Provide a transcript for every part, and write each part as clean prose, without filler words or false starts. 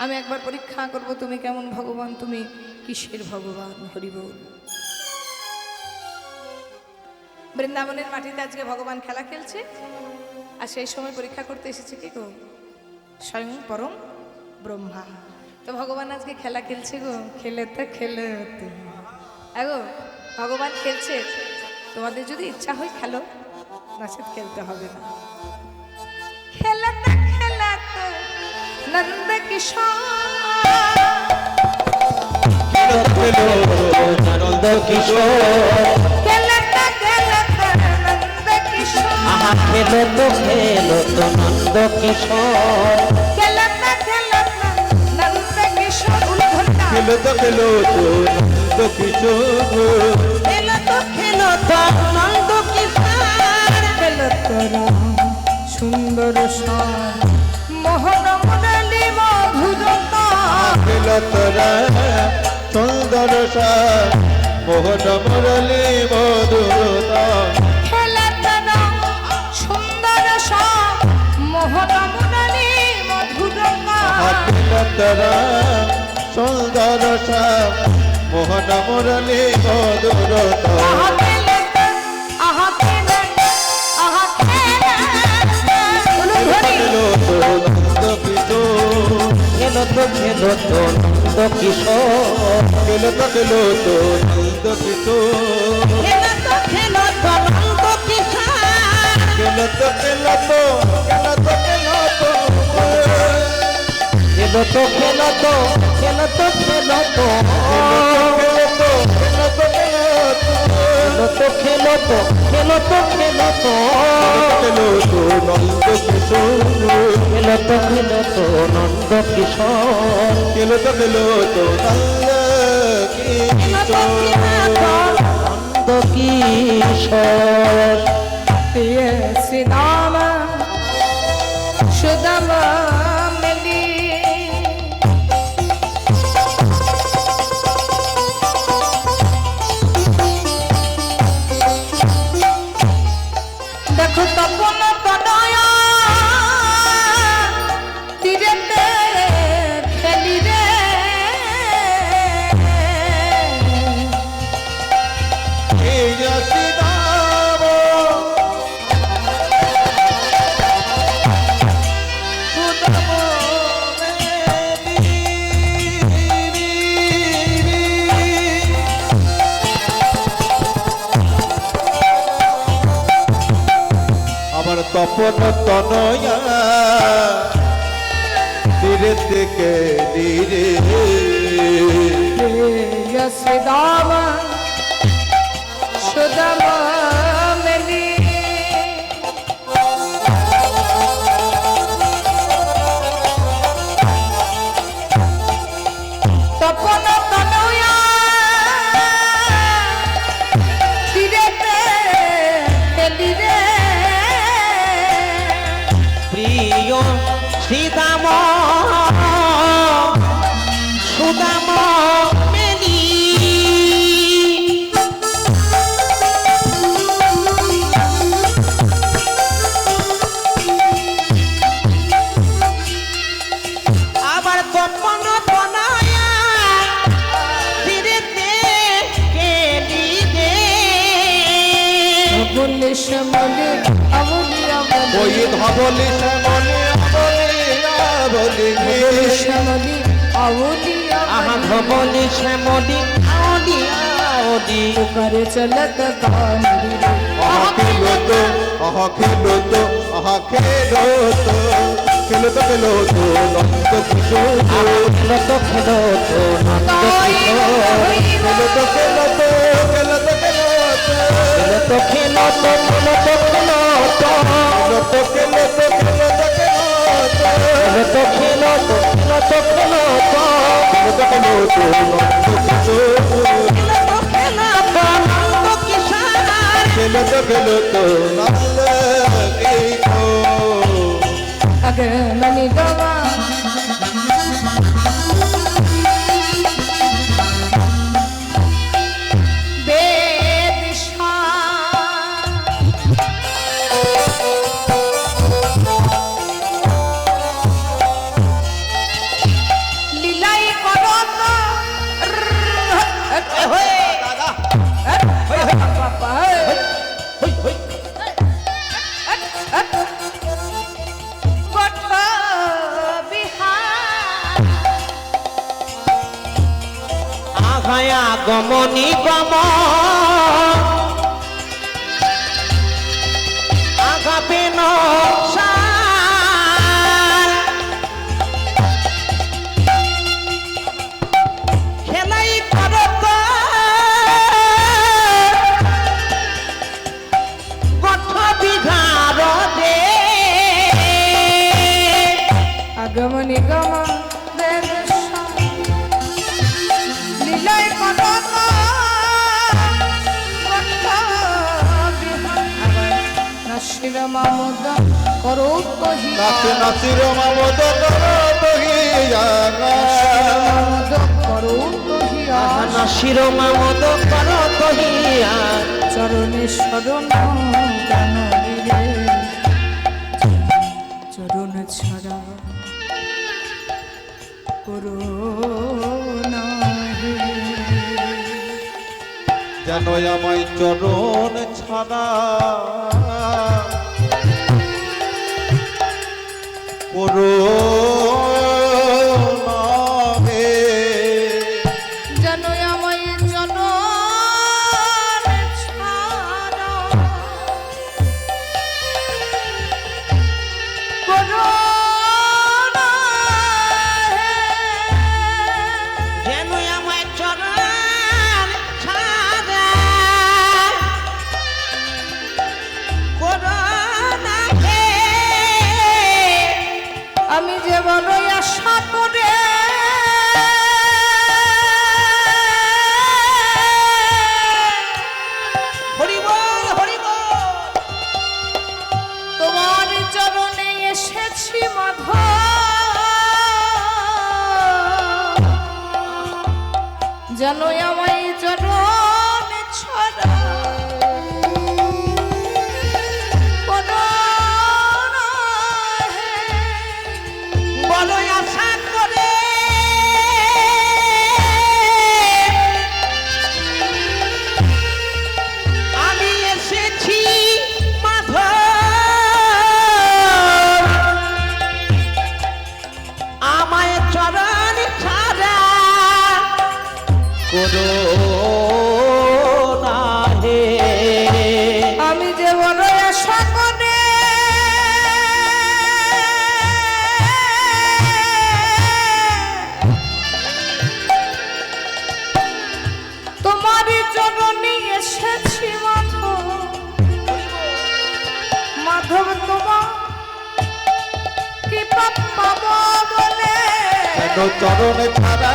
আমি একবার পরীক্ষা করব তুমি কেমন ভগবান, তুমি কিসের ভগবান। হরি বল। বৃন্দাবনের মাটিতে আজকে ভগবান খেলা খেলছে, আর সেই সময় পরীক্ষা করতে এসেছে কি গো? স্বয়ং পরম ব্রহ্মা। তো ভগবান আজকে খেলা খেলছে গো, খেলেতে খেলেতে গো ভগবান খেলছে। তোমাদের যদি ইচ্ছা হয় খেলো, নাচেত খেলতে হবে না। খেলাতে খেলাতে নন্দ কিশোর, নন্দ কিশোর, খেলাতে খেলাতে নন্দ কিশোর, আহা খেলো তো নন্দ কিশোর, খেলাতে খেলাতে নন্দ কিশোর। উলুধ্বনিটা খেলো তো নন্দ কিশোর, খেলো তো নন্দ কিশোর, খেলো তোরা সুন্দর সার মোহন মুরলী মধুরতা। খেলো তোরা সুন্দর সার মোহন মুরলী মধুরতা। খেলা তোরা সুন্দর সার মোহন মুরলী মধুরতা। খেলো তোরা সুন্দর সার মোহন মুরলী মধুরতা। আহা খেলাতে, আহা খেলাতে, আহা খেলাতে। উলুধ্বনি খেলো তো নন্দ কিশোর, খেলো তো নন্দ কিশোর, খেলো তো নন্দ কিশোর, খেলো তো নন্দ কিশোর, খেলো তো খেলো তো নন্দ কিশোর, খেলো তো নন্দ কিশোর, খেলো তো নন্দ কিশোর। নন্দ কিশোর। প্রিয় শ্রী রাম সুদাম মিলি, দেখো তপন তনয়া তীরেতে খেলি রে। এই সীতাব সুদাম আমার তপন তনয়া ধীরে থেকে ধীরে প্রিয় শ্রী রাম সুদাম মিলি, তপন তনয়া তীরেতে খেলি রে। প্রিয় শ্রীদাম সুদাম মেলি, আবার তপন তনয়া তীরেতে খেলি রে। বলে শ্যামলে অবলি ওই ধবলি শ্যামলি বলে শ্যামলি অবলি আহা ধবলি শ্যামলি আওদি আওদি, করে চলত কান্দি রে। খেলো তো খেলো তো খেলো তো নন্দ কিশোর, খেলো তো নন্দ কিশোর, খেলো তো খেলো তো খেলো তো নন্দ কিশোর। अगर मनी गवा बेदिशा হয়ে দাদা বাবা হই হই আঘায়া গমনি গম আঘাপে নসার খেলাই করত কঠ বিঘার দে আগমনী গম লীলায় কটক নাসির মামুদ করো কহি নাচে নাচির মামদ মামুদ করো কহিয়া শিরোমা মদ কর কহিয়া চরণে শরণ গান দিলে চরণ ছাড়া করো না হে। যেন আমায় চরণ ছাড়া করো না হে। যেন আমায় জনম ছাড়া করো না হে। যেন আমায় চরণ ছাড়া করো না হে। আমি যে বড়ই আশা করে হরি বল হরি বল তোমার চরণে এসেছি মাধব যেন আমায় চরণ ছড়া করো না হে। বলো আশা করে আমি এসেছি মাধব আমায় চরণ ছাড়া করো না হে। আমি যে বড় আশা করে তোমার চরণে এসেছি মাধব মাধব তোমার কৃপা পাবো বলে যেন চরণ ছাড়া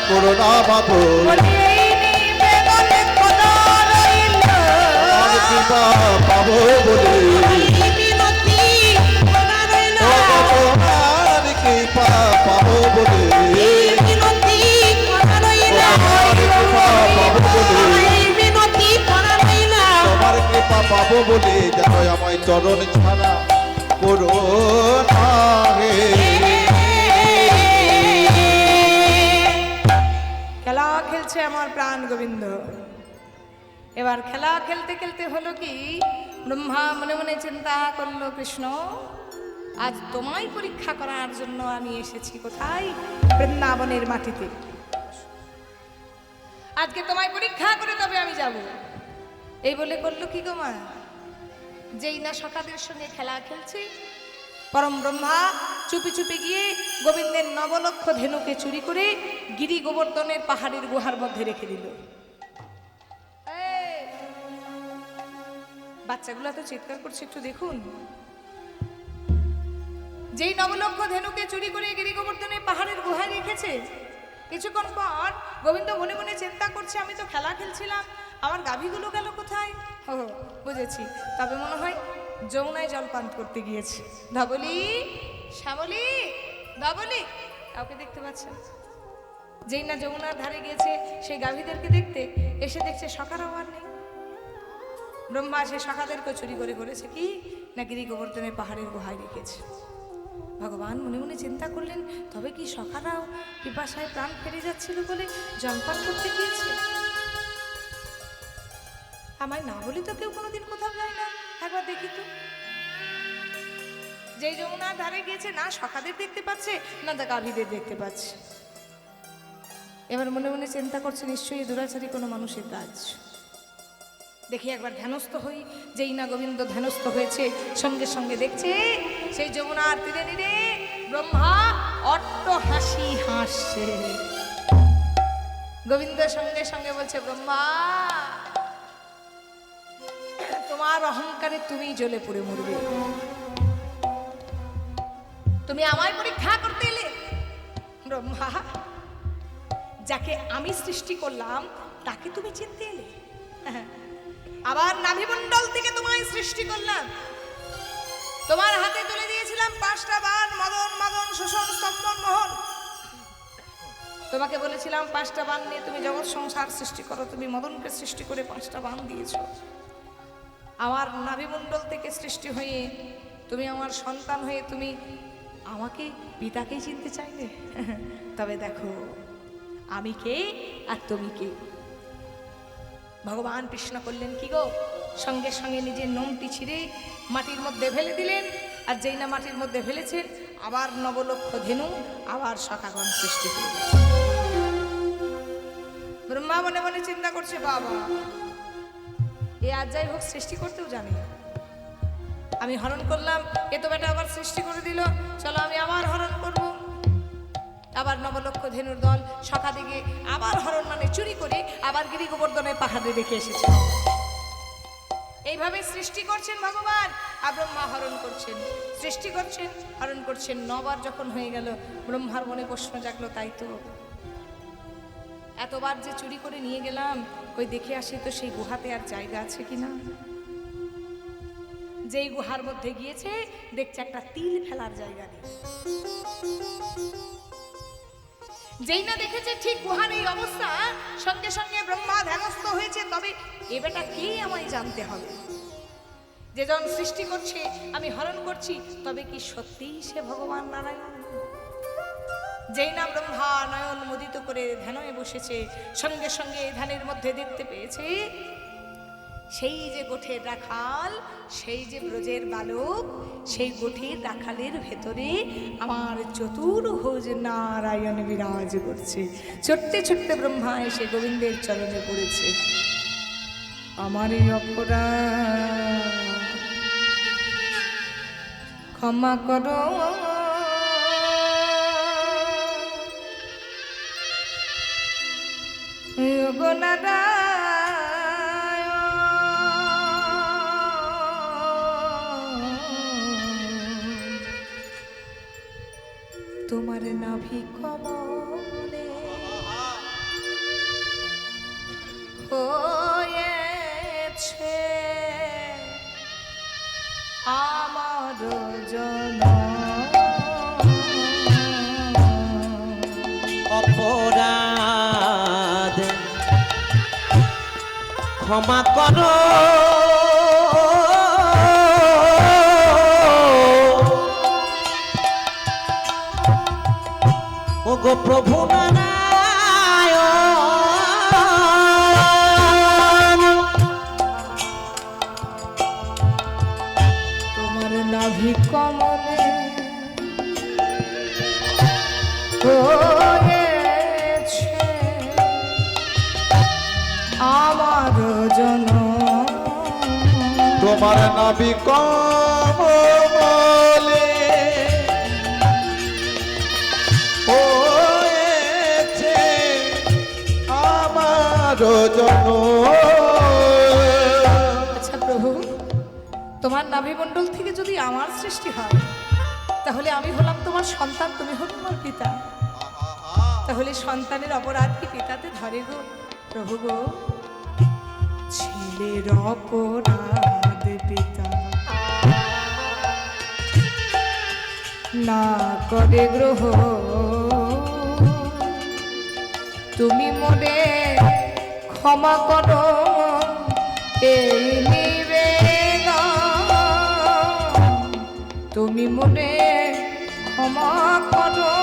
করো না বাবু বলি এই নিবেদন খোদা রইল। আর কৃপা পাবো বলে এই মিনতি করা রইল। ও তোমার কৃপা পাবো বলে এই মিনতি করা রইল। পাবো বলে এই মিনতি করা রইল। তোমার কৃপা পাবো বলে যেন আমায় চরণ ছাড়া করো না হে। খেলা খেলছে আমার প্রাণ গোবিন্দ। এবার খেলা খেলতে খেলতে হলো কি ব্রহ্মা মনে মনে চিন্তা করলো কৃষ্ণ আজ তোমায় পরীক্ষা করার জন্য আমি এসেছি কোথায় বৃন্দাবনের মাটিতে। আজকে তোমায় পরীক্ষা করে তবে আমি যাব। এই বলে করলো কি গো মা যেই না সখাদের সঙ্গে খেলা খেলছে পরম ব্রহ্মা চুপি চুপি গিয়ে গোবিন্দের নবলক্ষ ধেনুকে চুরি করে গিরি গোবর্ধনের পাহাড়ের গুহার মধ্যে রেখে দিল। এই, বাচ্চাগুলো তো চিৎকার করছে একটু দেখুন। যেই নবলক্ষ ধেনুকে চুরি করে গিরি গোবর্ধনের পাহাড়ের গুহায় রেখেছে কিছুক্ষণ পর গোবিন্দ মনে মনে চিন্তা করছে আমি তো খেলা খেলছিলাম আমার গাভীগুলো গেল কোথায়। ও বুঝেছি তবে মনে হয় যমুনায় জল পান করতে গিয়েছে। ধবলি শ্যামলি ধবলি কাউকে দেখতে পাচ্ছেন? যেই না যমুনার ধারে গিয়েছে সেই গাভীদেরকে দেখতে এসে দেখছে সখার আবার নেই। ব্রহ্মা সে সখাদেরকে চুরি করে করেছে কি না গিরি গোবর্ধনের পাহাড়ের গুহায় রেখেছে। ভগবান মনে মনে চিন্তা করলেন, তবে কি সখারাও পিপাসায় প্রাণ ফেরে যাচ্ছিল বলে জলপান করতে গিয়েছে? আমায় না বলি তো কেউ কোনোদিন কোথাও যায় না, একবার দেখি তো। যেই যমুনার ধারে গিয়েছে, না সখাদের দেখতে পাচ্ছে না তা গাভীদের দেখতে পাচ্ছে। এবার মনে মনে চিন্তা করছে, নিশ্চয়ই দুরাচারী কোনো মানুষের কাজ। দেখি একবার ধ্যানস্থ হই। যেই না গোবিন্দ ধ্যানস্থ হয়েছে, সঙ্গে সঙ্গে দেখছে সেই যমুনার তীরে তীরে ব্রহ্মা অট্ট হাসি হাসছে। গোবিন্দ সঙ্গে সঙ্গে বলছে, ব্রহ্মা তোমার অহংকারে তুমি জ্বলে পুড়ে মরবে। তুমি আমায় পরীক্ষা করতে এলে? ব্রহ্মা, যাকে আমি সৃষ্টি করলাম তাকে তুমি চিনতে এলে? আবার নাভিমণ্ডল থেকে তোমায় সৃষ্টি করলাম, তোমার হাতে তুলে দিয়েছিলাম 5টা বাণ, মদন মদন শোষণ স্তম্ভন মোহন। তোমাকে বলেছিলাম 5টা বাণ নিয়ে তুমি জগৎ সংসার সৃষ্টি করো। তুমি মদনকে সৃষ্টি করে 5টা বাণ দিয়েছো। আমার নাভিমণ্ডল থেকে সৃষ্টি হয়ে তুমি আমার সন্তান হয়ে তুমি আমাকে পিতাকেই চিনতে চাইলে। তবে দেখো আমি কে আর তুমি কে। ভগবান কৃষ্ণ করলেন কি গো, সঙ্গে সঙ্গে নিজের নোমটি ছিঁড়ে মাটির মধ্যে ফেলে দিলেন। আর যেই না মাটির মধ্যে ফেলেছেন, আবার 9 লক্ষ ধেনু, আবার সখাগণ সৃষ্টি করে দিয়েছে। ব্রহ্মা মনে মনে চিন্তা করছে, বাবা এ আজ যাই হোক সৃষ্টি করতেও জানে। আমি হরণ করলাম, এ তো বেটা আবার সৃষ্টি করে দিল, চলো আমি আবার হরণ করব। আবার 9 লক্ষ ধেনুর দল সখা দিকে আবার হরণ মানে চুরি করে আবার গিরি গোবর্ধনের পাহাড়ে রেখে এসেছে। এইভাবে সৃষ্টি করছেন ভগবান, আর ব্রহ্মা হরণ করছেন, সৃষ্টি করছেন, হরণ করছেন। 9 বার যখন হয়ে গেল, ব্রহ্মার মনে প্রশ্ন জাগলো, তাই তো এতবার যে চুরি করে নিয়ে গেলাম, ওই দেখে আসি তো সেই গুহাতে আর জায়গা আছে কিনা। যেই গুহার মধ্যে গিয়েছে, দেখছে একটা তিল ফেলার জায়গা নেই। যেই না দেখেছে ঠিক গুহার এই অবস্থা, সঙ্গে সঙ্গে ব্রহ্মা ধ্যানস্থ হয়েছে, তবে এ বেটা কে আমায় জানতে হবে। যেজন সৃষ্টি করছে, আমি হরণ করছি, তবে কি সত্যিই সে ভগবান নারায়ণ? যেই না ব্রহ্মা নয়ন মুদিত করে ধ্যানে বসেছে, সঙ্গে সঙ্গে ধ্যানের মধ্যে দেখতে পেয়েছে সেই যে গোঠের রাখাল, সেই যে ব্রজের বালক, সেই গোঠের রাখালের ভেতরে আমার চতুর্ভুজ নারায়ণ বিরাজ করছে। ছুটতে ছুটতে ব্রহ্মা এসে গোবিন্দের চরণে পড়েছে। আমার এই অপরাধ ক্ষমা করো, তোমার নাভি কমলে হয়েছে আমার জনম। অপরাধ ক্ষমা করো, ও গো প্রভু নারায়ণ। তোমার নাভি কমলে হয়েছে আমার জনম। তোমার নাভি কমলে হয়েছে আমার জনম। আচ্ছা প্রভু, তোমার নাভিমণ্ডল থেকে যদি আমার সৃষ্টি হয়, তাহলে আমি হলাম তোমার সন্তান, তুমি হল তোমার পিতা। তাহলে সন্তানের অপরাধ কি পিতাতে ধরে গো প্রভু গো? ছেলের অপরাধ পিতা না করে গ্রহ, তুমি মনে ক্ষমা করো এই নিবেদন, তুমি মনে ক্ষমা করো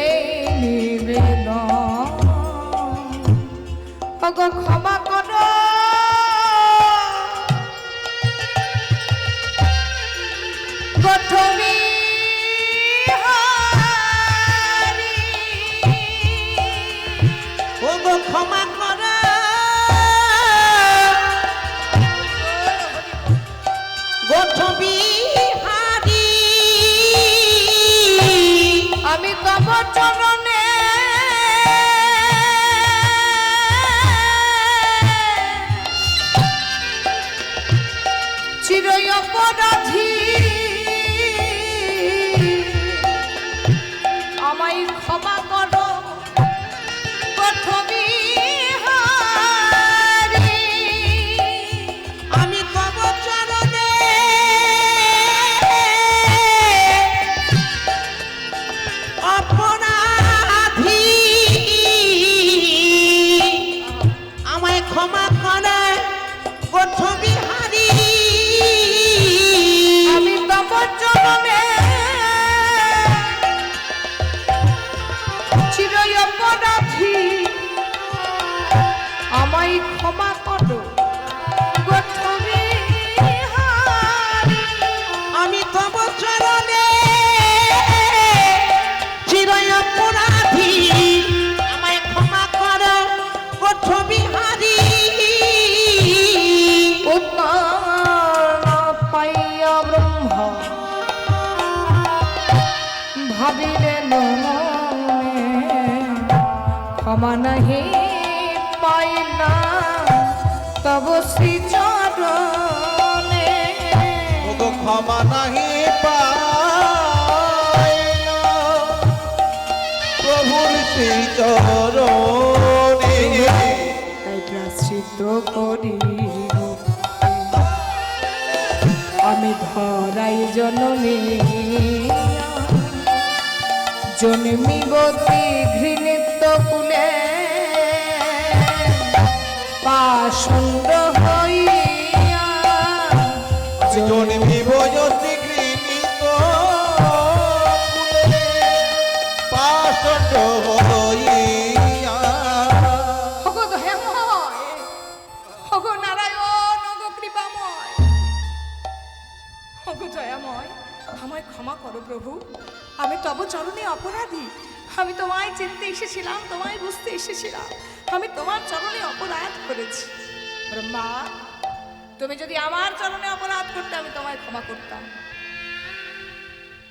এই নিবেদন ওগো ক্ষমা করো গঠবি ওগো ক্ষমা করো গোঠবি হারি আমি তব চরণে চিরই অপরাধী আমায় ক্ষমা করো প্রথমে আমি তব চরণে অপরাধী আমায় ক্ষমা করে গোঠবি হারি আমি তব চরণে চিরই অপরাধী আমায় ক্ষমা করো গঠবি আমি তব চরণে চিরই অপরাধী আমায় ক্ষমা করো গোঠবি হারি উত্তর পাইয়া ব্রহ্ম ভাবিলেন মনে, ক্ষমা নাহি পাইলা তব শ্রী চরণে ওগো ক্ষমা নাহি পাইলা প্রভুর শ্রী চরণে তাই প্রাশ্চিত্য করি আমি ধরাই জননী জন্মিবতী ঘৃণিত কুলে পাষণ্ড হইয়া জন্মিব যতি ঘৃণিত কুলে পাষণ্ড হইয়া হগো দয়াময় হগো নারায়ণ হগো কৃপাময় হগো দয়াময় আমায় ক্ষমা করো প্রভু আমি তব চরণে অপরাধী আমি তোমায় চিনতে এসেছিলাম তোমায় বুঝতে এসেছিলাম আমি তোমার চরণে অপরাধ করেছি ব্রহ্মা তুমি যদি আমার চরণে অপরাধ করতে আমি তোমায় ক্ষমা করতাম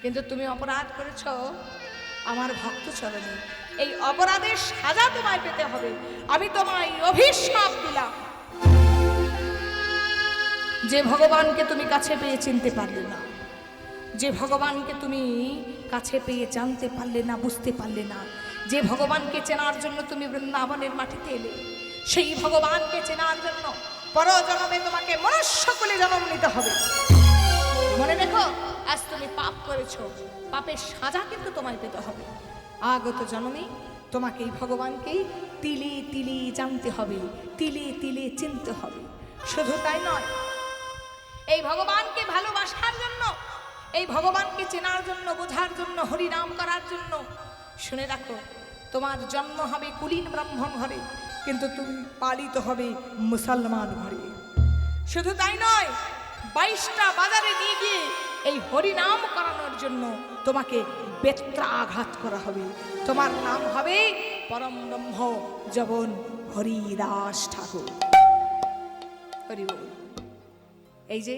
কিন্তু তুমি অপরাধ করেছ আমার ভক্ত চরণে এই অপরাধের সাজা তোমায় পেতে হবে আমি তোমায় অভিশাপ দিলাম যে ভগবানকে তুমি কাছে পেয়ে চিনতে পারলে না যে ভগবানকে তুমি কাছে পেয়ে জানতে পারলে না বুঝতে পারলে না যে ভগবানকে চেনার জন্য তুমি বৃন্দাবনের মাটিতে এলে সেই ভগবানকে চেনার জন্য পরজন্মে তোমাকে মনুষ্যকুলে জন্ম নিতে হবে মনে রেখো আজ তুমি পাপ করেছো পাপের সাজা কিন্তু তোমায় পেতে হবে আগত জন্মে তোমাকে এই ভগবানকেই তিলে তিলে জানতে হবে তিলে তিলে চিনতে হবে শুধু তাই নয় এই ভগবানকে ভালোবাসার জন্য এই ভগবানকে চেনার জন্য বোঝার জন্য হরিনাম করার জন্য শুনে রাখো তোমার জন্ম হবে কুলীন ব্রাহ্মণ ঘরে কিন্তু তুমি পালিত হবে মুসলমান ঘরে শুধু তাই নয় 22টা বাজারে নিয়ে গিয়ে এই হরিনাম করানোর জন্য তোমাকে বেত্রাঘাত করা হবে তোমার নাম হবে পরম ব্রহ্ম জবন হরিদাস ঠাকুর হরি বল এই যে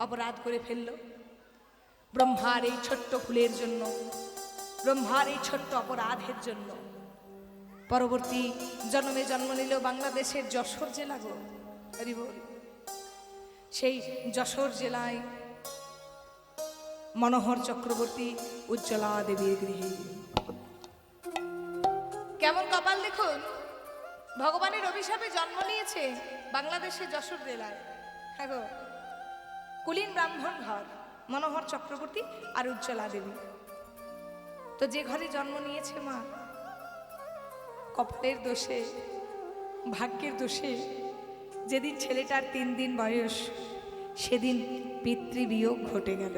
অপরাধ করে ফেললো ব্রহ্মার এই ছোট্ট ফুলের জন্য ব্রহ্মার এই ছোট্ট অপরাধের জন্য পরবর্তী জন্মে জন্ম নিল বাংলাদেশের যশোর জেলা গো হরি বল সেই যশোর জেলায় মনোহর চক্রবর্তী উজ্জ্বলা দেবীর গৃহে কেমন কপাল দেখুন ভগবানের অভিশাপে জন্ম নিয়েছে বাংলাদেশের যশোর জেলায় হ্যাঁ গো কুলীন ব্রাহ্মণ ঘর মনোহর চক্রবর্তী আর উজ্জ্বলা দেবী তো যে ঘরে জন্ম নিয়েছে মা কপালের দোষে ভাগ্যের দোষে যেদিন ছেলেটার 3 দিন বয়স সেদিন পিতৃবিয়োগ ঘটে গেল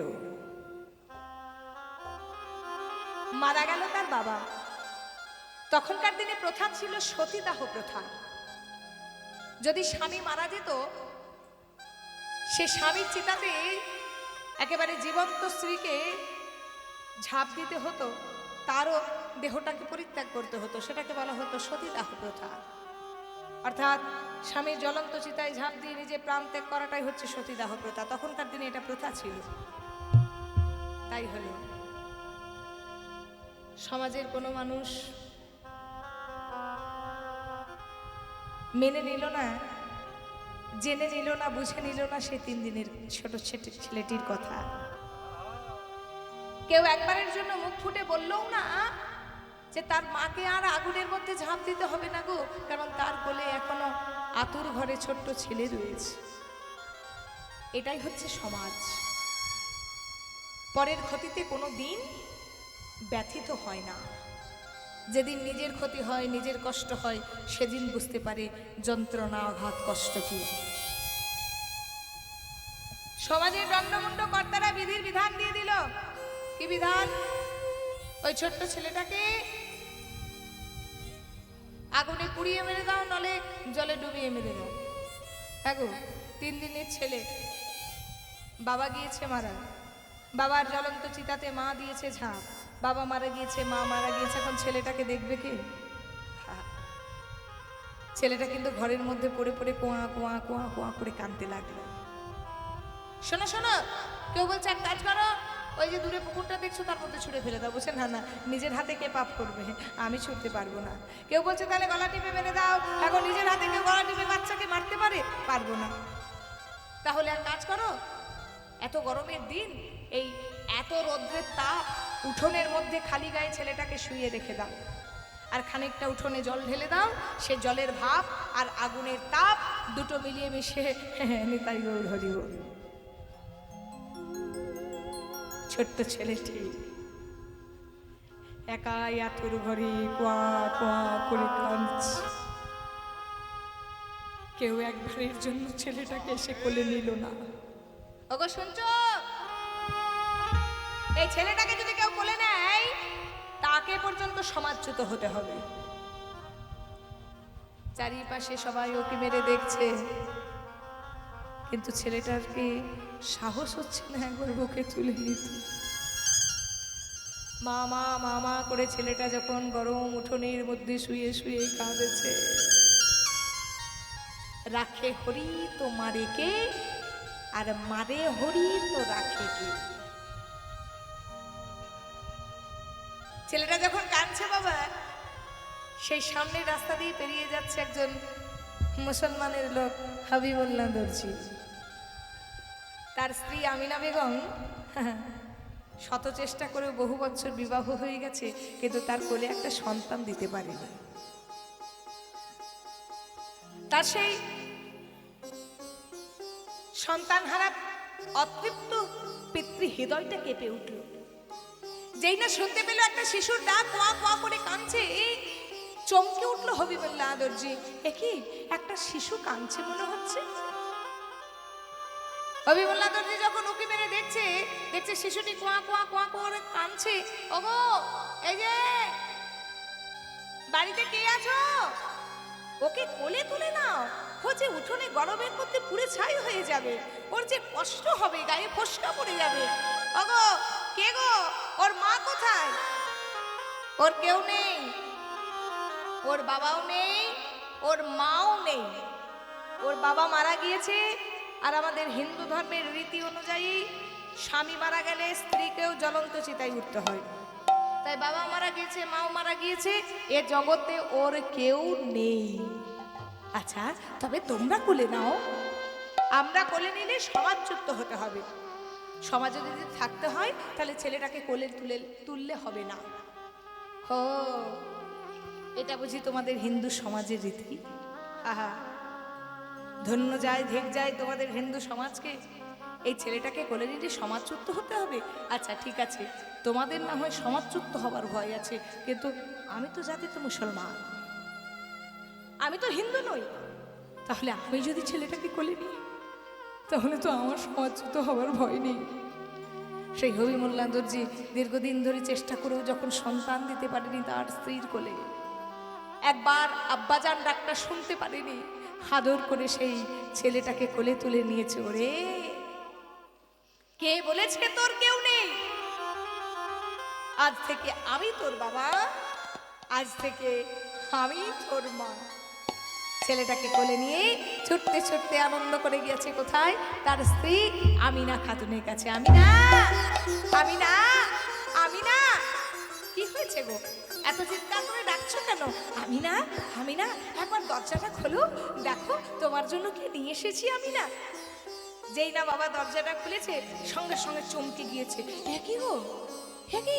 মারা গেল তার বাবা। তখনকার দিনে প্রথা ছিল সতীদাহ প্রথা। যদি স্বামী মারা যেত, সে স্বামীর চিতাতে একেবারে জীবন্ত স্ত্রীকে ঝাঁপ দিতে হতো, তারও দেহটাকে পরিত্যাগ করতে হতো। সেটাকে বলা হতো সতীদাহ প্রথা। অর্থাৎ স্বামীর জ্বলন্ত চিতায় ঝাঁপ দিয়ে নিজে প্রাণ ত্যাগ করাটাই হচ্ছে সতীদাহ প্রথা। তখনকার দিনে এটা প্রথা ছিল। তাই হলো সমাজের কোনো মানুষ মেনে নিল না, জেনে নিল না, বুঝে নিল না সেই 3 দিনের ছোট ছেলেটির কথা। কেউ একবারের জন্য মুখ ফুটে বললও না যে তার মাকে আর আগুনের মধ্যে ঝাঁপ দিতে হবে না গো, কারণ তার কোলে এখনো আতুর ঘরে ছোট্ট ছেলে রয়েছে। এটাই হচ্ছে সমাজ। পরের ক্ষতিতে কোনো দিন ব্যথিত হয় না। যেদিন নিজের ক্ষতি হয়, নিজের কষ্ট হয়, সেদিন বুঝতে পারে যন্ত্রণা, আঘাত, কষ্ট কি। সমাজের দণ্ডমুণ্ড কর্তারা বিধির বিধান দিয়ে দিল। কি বিধান? ওই ছোট্ট ছেলেটাকে আগুনে পুড়িয়ে মেরে দাও, নলে জলে ডুবিয়ে মেরে দাও। হ্যাঁ গো, 3 দিনের ছেলে, বাবা গিয়েছে মারা, বাবার জ্বলন্ত চিতাতে মা দিয়েছে ঝাঁপ, বাবা মারা গিয়েছে, মা মারা গিয়েছে। এখন ছেলেটাকে দেখবে কে? ছেলেটা কিন্তু ঘরের মধ্যে পড়ে পড়ে কোয়া কোয়া কোয়া কোয়া করে কাঁদতে লাগলো। শোনো শোনো, কেউ বলছে এক কাজ করো, ওই যে দূরে পুকুরটা দেখছো তার মধ্যে ছুঁড়ে ফেলে দাও। বলছে না না, নিজের হাতে কে পাপ করবে, আমি ছুটতে পারবো না। কেউ বলছে তাহলে গলা টিপে মেরে দাও। এখন নিজের হাতে কেউ গলা টিপে বাচ্চাকে মারতে পারে? পারবো না। তাহলে এক কাজ করো, এত গরমের দিন, এই এত রৌদ্রের তাপ, উঠোনের মধ্যে খালি গায়ে ছেলেটাকে শুইয়ে রেখে দাও, আর খানিকটা উঠোনে জল ঢেলে দাও। সে জলের ভাপ আর আগুনের তাপ দুটো মিলিয়ে মিশে নিতাই গৌর হরি বল। ছোট্ট ছেলেটি একাই আতুর ঘরে কোয়া কোয়া করে কাঁদছে। কেউ একবারের জন্য ছেলেটাকে এসে কোলে নিল না। ওগো শুনছো, এই ছেলেটাকে যদি কেউ কোলে নেয়, তাকে পর্যন্ত সমাজচ্যুত হতে হবে। চারিপাশে সবাই ওকে মেরে দেখছে, কিন্তু ছেলেটার কি সাহস হচ্ছে না একবার বুকে তুলে নিতে। মামা মামা করে ছেলেটা যখন গরম উঠোনের মধ্যে শুয়ে শুয়ে কাঁদেছে, রাখে হরি তো মারে কে, আর মারে হরি তো রাখে কে। ছেলেটা যখন কাঁদছে বাবা, সেই সামনের রাস্তা দিয়ে পেরিয়ে যাচ্ছে একজন মুসলমানের লোক, হাবিবুল্লাহ দর্জি। তার স্ত্রী আমিনা বেগম শত চেষ্টা করে বহু বছর বিবাহ হয়ে গেছে, কিন্তু তার কোলে একটা সন্তান দিতে পারেনি। তার সেই সন্তানহারা অতৃপ্ত পিতৃ হৃদয়টা কেঁপে উঠল। যেই না শুনতে পেল একটা শিশুর ডাক কোয়া কোয়া করে কাঁদছে, চমকে উঠলো হবিবুল্লাহ দর্জি। কি একটা শিশু কাঁদছে মনে হচ্ছে। হবিবুল্লাহ দর্জি যখন উকি মেরে দেখছে শিশুটি কোয়া কোয়া কোয়া করে কাঁদছে। ওগো, এই যে বাড়িতে কে আছো, ওকে কোলে তুলে নাও। ও যে উঠোনে গরমের মধ্যে পুড়ে ছাই হয়ে যাবে, ওর যে কষ্ট হবে, গায়ে ফোস্কা পড়ে যাবে। ওগো, কে গো, ওর মা কোথায়? ওর কেউ নেই, ওর বাবাও নেই, ওর মাও নেই। ওর বাবা মারা গিয়েছে, আর আমাদের হিন্দু ধর্মের রীতি অনুযায়ী স্বামী মারা গেলে স্ত্রীকেও জ্বলন্ত চিতায় উঠতে হয়। তাই বাবা মারা গিয়েছে, মাও মারা গিয়েছে, এ জগতে ওর কেউ নেই। আচ্ছা, তবে তোমরা কোলে নাও। আমরা কোলে নিলে সমাজচ্যুত হতে হবে। সমাজে যদি থাকতে হয় তাহলে ছেলেটাকে কোলে তুললে হবে না। হো, এটা বুঝি তোমাদের হিন্দু সমাজের রীতি? আহা, ধন্য যায় ধেক যায় তোমাদের হিন্দু সমাজকে। এই ছেলেটাকে কোলে নিলে সমাজচ্যুত হতে হবে? আচ্ছা ঠিক আছে, তোমাদের না হয় সমাজচ্যুত হবার ভয় আছে, কিন্তু আমি তো জাতিতে মুসলমান, আমি তো হিন্দু নই। তাহলে আমি যদি ছেলেটাকে কোলে নিই, তাহলে তো আমার সমাজচ্যুত হবার ভয় নেই। সেই হবি মোল্লা দর্জি দীর্ঘদিন ধরে চেষ্টা করেও যখন সন্তান দিতে পারেনি তার স্ত্রীর কোলে, একবার আব্বাজান ডাকটা শুনতে পারেনি, আদর করে সেই ছেলেটাকে কোলে তুলে নিয়েছে। ওরে কে বলেছে তোর কেউ নেই? আজ থেকে আমি তোর বাবা, আজ থেকে আমি তোর মা। ছেলেটাকে কোলে নিয়ে ছুটতে ছুটতে আনন্দ করে গিয়েছে কোথায়? তার স্ত্রী আমিনা খাতুনের কাছে। আমিনা, আমিনা, আমিনা, কি হয়েছে গো? এত চিৎকার করে ডাকছো কেন? আমিনা, আমিনা, একবার দরজাটা খোলো, দেখো তোমার জন্য কি নিয়ে এসেছি। আমিনা যেই না বাবা দরজাটা খুলেছে, সঙ্গে সঙ্গে চমকে গিয়েছে। এ কি গো, হে কি,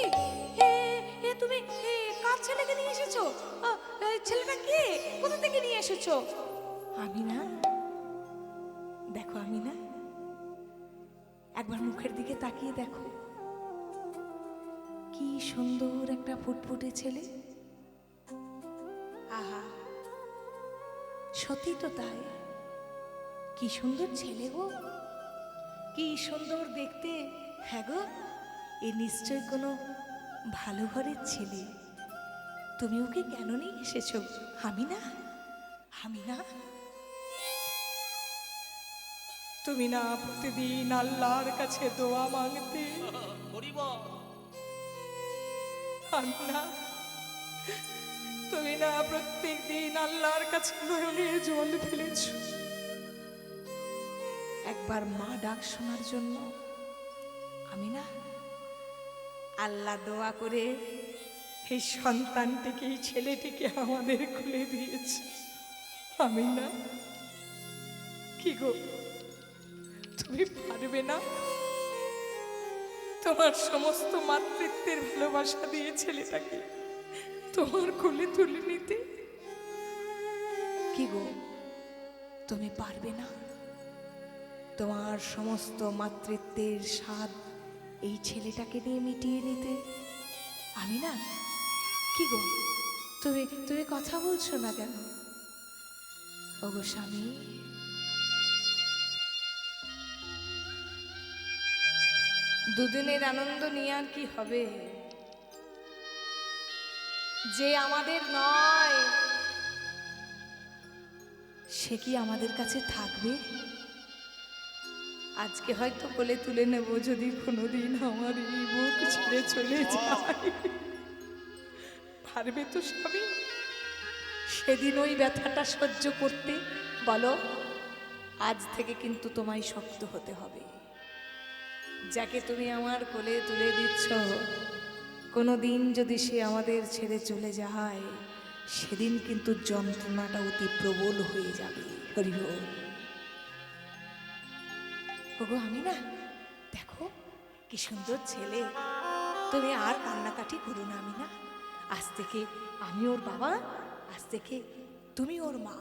হে তুমি কার ছেলেকে নিয়ে এসেছো? ছেলেটা কে? কোথা থেকে নিয়ে এসেছো? আমিনা, দেখো আমিনা, একবার মুখের দিকে তাকিয়ে দেখো, কি সুন্দর একটা ফুটফুটে ছেলে। আহা, সত্যি তো তাই, কি সুন্দর ছেলে গো, কি সুন্দর দেখতে। হ্যাঁ গো, এ নিশ্চয় কোনো ভালো ঘরের ছেলে। তুমি ওকে কেন নিয়ে এসেছো? আমিনা, আমিনা, তুমি না প্রতিদিন আল্লাহর কাছে দোয়া মাগতে? আমিনা, তুমি না প্রত্যেক দিন আল্লাহর কাছে নয়নের জল ফেলেছ একবার মা ডাক শোনার জন্য? আমিনা, আল্লাহ দোয়া করে এই সন্তানটিকে, এই ছেলেটিকে আমাদের খুলে দিয়েছে। আমিনা, কি গো, তুমি পারবে না তোমার সমস্ত মাতৃত্বের ভালোবাসা দিয়ে ছেলেটাকে তোমার কোলে তুলে নিতে? কি গো, তুমি পারবে না তোমার সমস্ত মাতৃত্বের স্বাদ এই ছেলেটাকে নিয়ে মিটিয়ে নিতে? আমিনা, কি গো, তুমি তুমি কথা বলছো না কেন? ওগো স্বামী, দুদিনের আনন্দ নিয়ে আর কি হবে? যে আমাদের নয় সে কি আমাদের কাছে থাকবে? আজকে হয়তো কোলে তুলে নেব, যদি কোনোদিন আমার এই বুক ছেড়ে চলে যায়, পারবে তো স্বামী সেদিন ওই ব্যথাটা সহ্য করতে? বলো, আজ থেকে কিন্তু তোমায় শক্ত হতে হবে। যাকে তুমি আমার কোলে তুলে দিচ্ছ, কোনোদিন যদি সে আমাদের ছেড়ে চলে যায়, সেদিন কিন্তু যন্ত্রণাটা অতি প্রবল হয়ে যাবে। হরি বল। ওগো আমিনা, দেখো কি সুন্দর ছেলে, তুমি আর কান্নাকাটি করো না আমিনা। আজ থেকে আমি ওর বাবা, আজ থেকে তুমি ওর মা।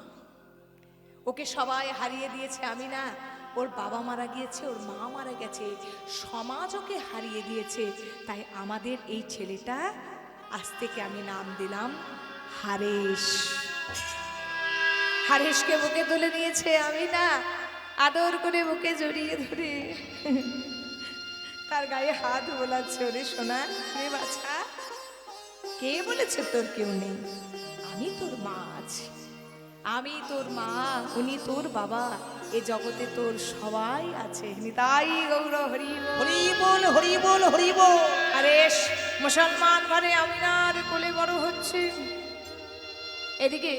ওকে সবাই হারিয়ে দিয়েছে আমিনা, ওর বাবা মারা গিয়েছে, ওর মা মারা গেছে, সমাজ ওকে হারিয়ে দিয়েছে। তাই আমাদের এই ছেলেটা আজ থেকে আমি নাম দিলাম হারেশ। হারেশকে বুকে তুলে নিয়েছে আমিনা, আদর করে বুকে জড়িয়ে ধরে তার গায়ে হাত বোলাচ্ছে। ওরে সোনা, রে বাছা, কে বলেছে তোর কেউ নেই? আমি তোর মা আছি, আমি তোর মা, উনি তোর বাবা, এ জগতে তোর সবাই আছে। নিতাই গৌর হরি হরি বল, হরি বল, হরি বল। হারেশ মুসলমান ঘরে আমিনার কোলে বড় হচ্ছে। এদিকে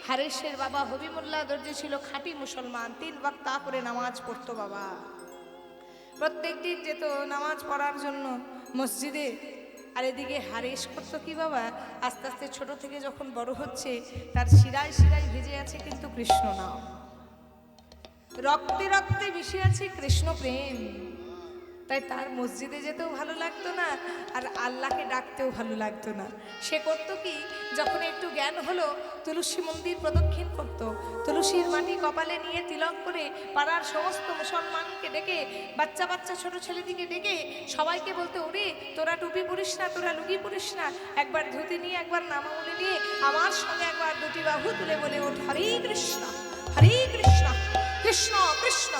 হারেশের বাবা হবিমুল্লাহ দর্জি ছিল খাঁটি মুসলমান, 3 ওয়াক্ত করে নামাজ পড়তো বাবা। প্রত্যেক দিন যেত নামাজ পড়ার জন্য মসজিদে। আর এদিকে হারেশ করতো কি বাবা, আস্তে আস্তে ছোট থেকে যখন বড় হচ্ছে, তার শিরায় শিরায় ভেজে আছে কিন্তু কৃষ্ণ নাম, রক্তে রক্তে মিশে আছে কৃষ্ণ প্রেম। তাই তার মসজিদে যেতেও ভালো লাগতো না, আর আল্লাহকে ডাকতেও ভালো লাগতো না। সে করতো কি, যখন একটু জ্ঞান হলো, তুলসী মন্দির প্রদক্ষিণ করতো, তুলসীর মাটি কপালে নিয়ে তিলক করে পাড়ার সমস্ত মুসলমানকে ডেকে, বাচ্চা বাচ্চা ছোট ছেলেদিকে ডেকে সবাইকে বলতো, ওরে তোরা টুপি পরিস না, তোরা লুঙ্গি পরিস না, একবার ধুতি নিয়ে, একবার নামামুলি নিয়ে আমার সঙ্গে একবার দুটি বাহু তুলে বলে ওঠ, হরে কৃষ্ণ, হরে কৃষ্ণ, কৃষ্ণ কৃষ্ণ,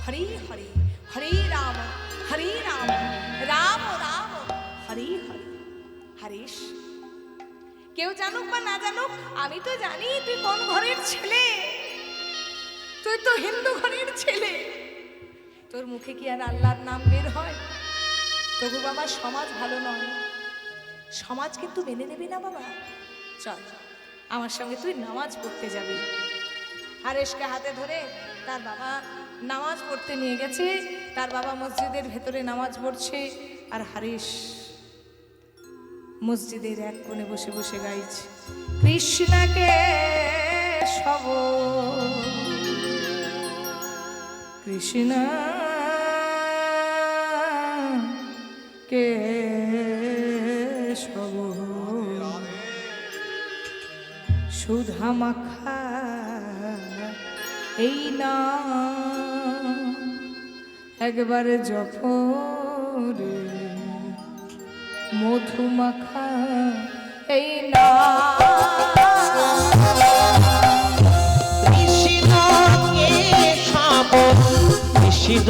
হরে হরে, হরে রাম, রাম রাম হরি হরি হরিশ। কেউ জানুক বা না জানুক, আমি তো জানি তুই কোন ঘরের ছেলে। তুই তো হিন্দু ঘরের ছেলে। তোর মুখে কি আর আল্লাহর নাম বের হয়? তবু বাবা সমাজ ভালো নয়, সমাজ কিন্তু মেনে নেবে না বাবা। চল আমার সঙ্গে তুই নামাজ পড়তে যাবি। হারেশকে হাতে ধরে তার বাবা নামাজ পড়তে নিয়ে গেছে। তার বাবা মসজিদের ভেতরে নামাজ পড়ছে, আর হারেশ মসজিদের এক কোণে বসে বসে গাইছে কৃষ্ণকে সব কৃষ্ণ কে সব সুধা মাখা এই না একবারে জপরে মধু মাখা এই না কৃষ্ণ কেশব কৃষ্ণ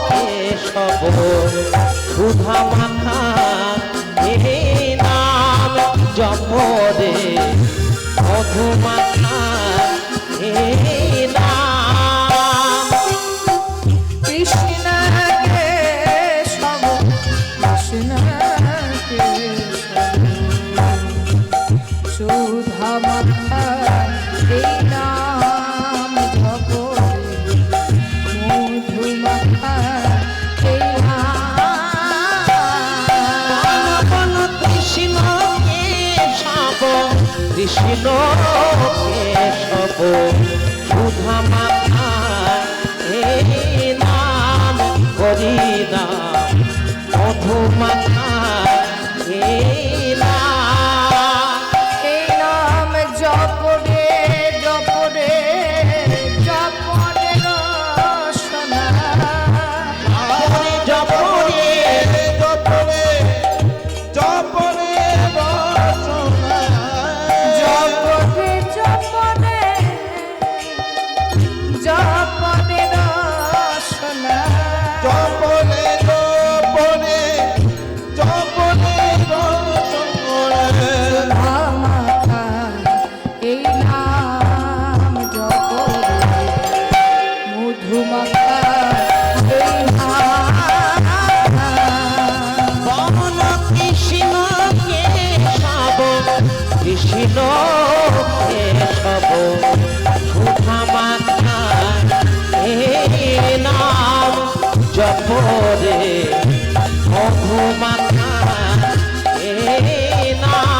কেশব সুধা মাখা এই নাম জপরে মধু মাখা এই নাম কৃষ্ণ কেশব কৃষ্ণ কেশব সুধা মাখা এই নাম জপরে মধু মাখা এই বল কৃষ্ণ কেশব কৃষ্ণ কেশব সুধা মাখা এই নাম হরি নাম মধু মাখা এই নাম এই নাম জপরে জপরে জপরে রসনা জপরে জপরে জপরে জপরে রচনা জপরে জপরে জপরে রসনা জপরে জপরে জপরে রচনা মাখা এই নাম জপরে মধু মাখা এই নাম বল কৃষ্ণ কেশব কৃষ্ণ কেশব সুধা মাখা এই নাম জপরে মধু মাখা এই নাম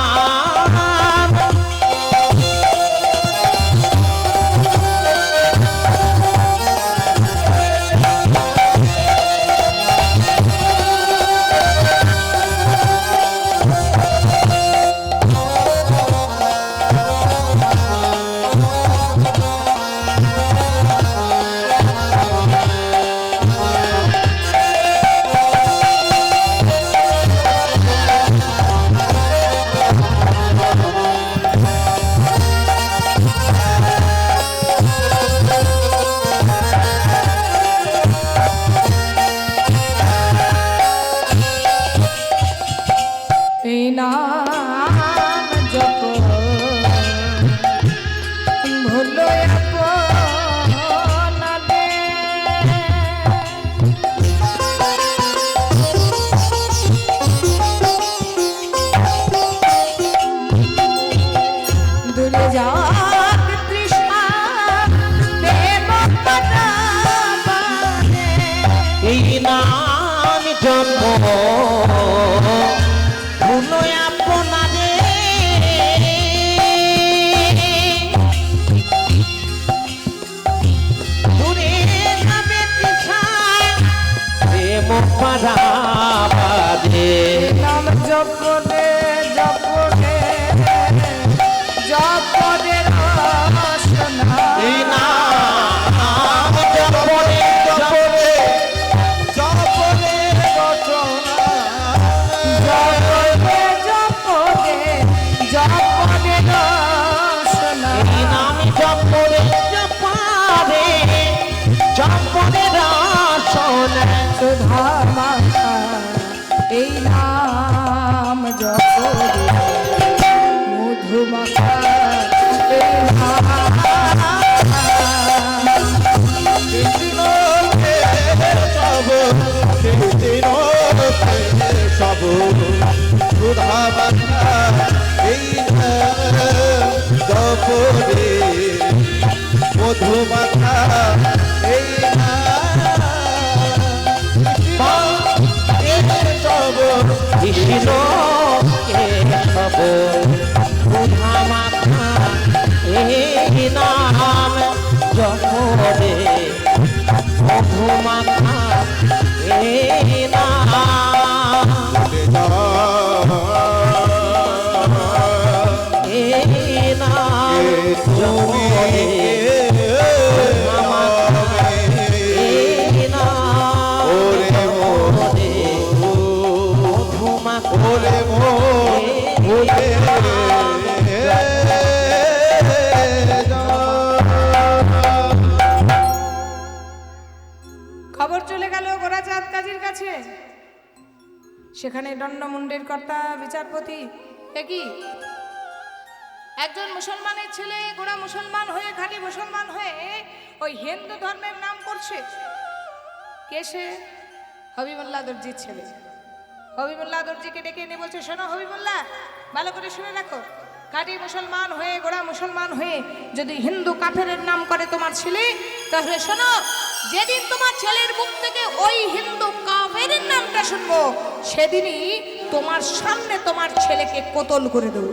এই নাম জপ ভুলো আপনারে দূরে যাক তৃষ্ণা দেব পদাবানে এই নাম জপ ভুলো আপনারে দূরে যাবে তৃষায় প্রেম পারাবারে নাম জপরে জপরে জপরে রসনা এই নাম জপরে জপরে জপরে রচনা জপরে জপরে জপরে রসনা এই নাম জপরে জপারে জপরে রসনা সুধা মাখা এই নাম জপরে মধুমাখা এই নাম কৃষ্ণকে সব কৃষ্ণকে সব সুধা মাখা এই জপরে মধুমাখা এই সব কৃষ্ণ কেশব সুধা মাখা এই নাম জপরে মধু মাখা এই নাম এই নাম জপরে মধু মাখা এই নাম জপরে মধু মাখা খবর চলে গেল গোরাচাঁদ কাজীর কাছে। সেখানে দণ্ডমুণ্ডের কর্তা বিচারপতি একই একজন মুসলমানের ছেলে গোড়া মুসলমান হয়ে খাঁটি মুসলমান হয়ে ওই হিন্দু ধর্মের নাম করছে। কে সে? হবিবুল্লাহ দর্জির ছেলে। হবিবুল্লাহ দর্জিকে ডেকে এনে বলছে, শোনো হবিবুল্লাহ, ভালো করে শুনে রাখো, খাঁটি মুসলমান হয়ে গোড়া মুসলমান হয়ে যদি হিন্দু কাফেরের নাম করে তোমার ছেলে, তাহলে শোনো, যেদিন তোমার ছেলের মুখ থেকে ওই হিন্দু কাফেরের নামটা শুনবো, সেদিনই তোমার সামনে তোমার ছেলেকে কতল করে দেবো।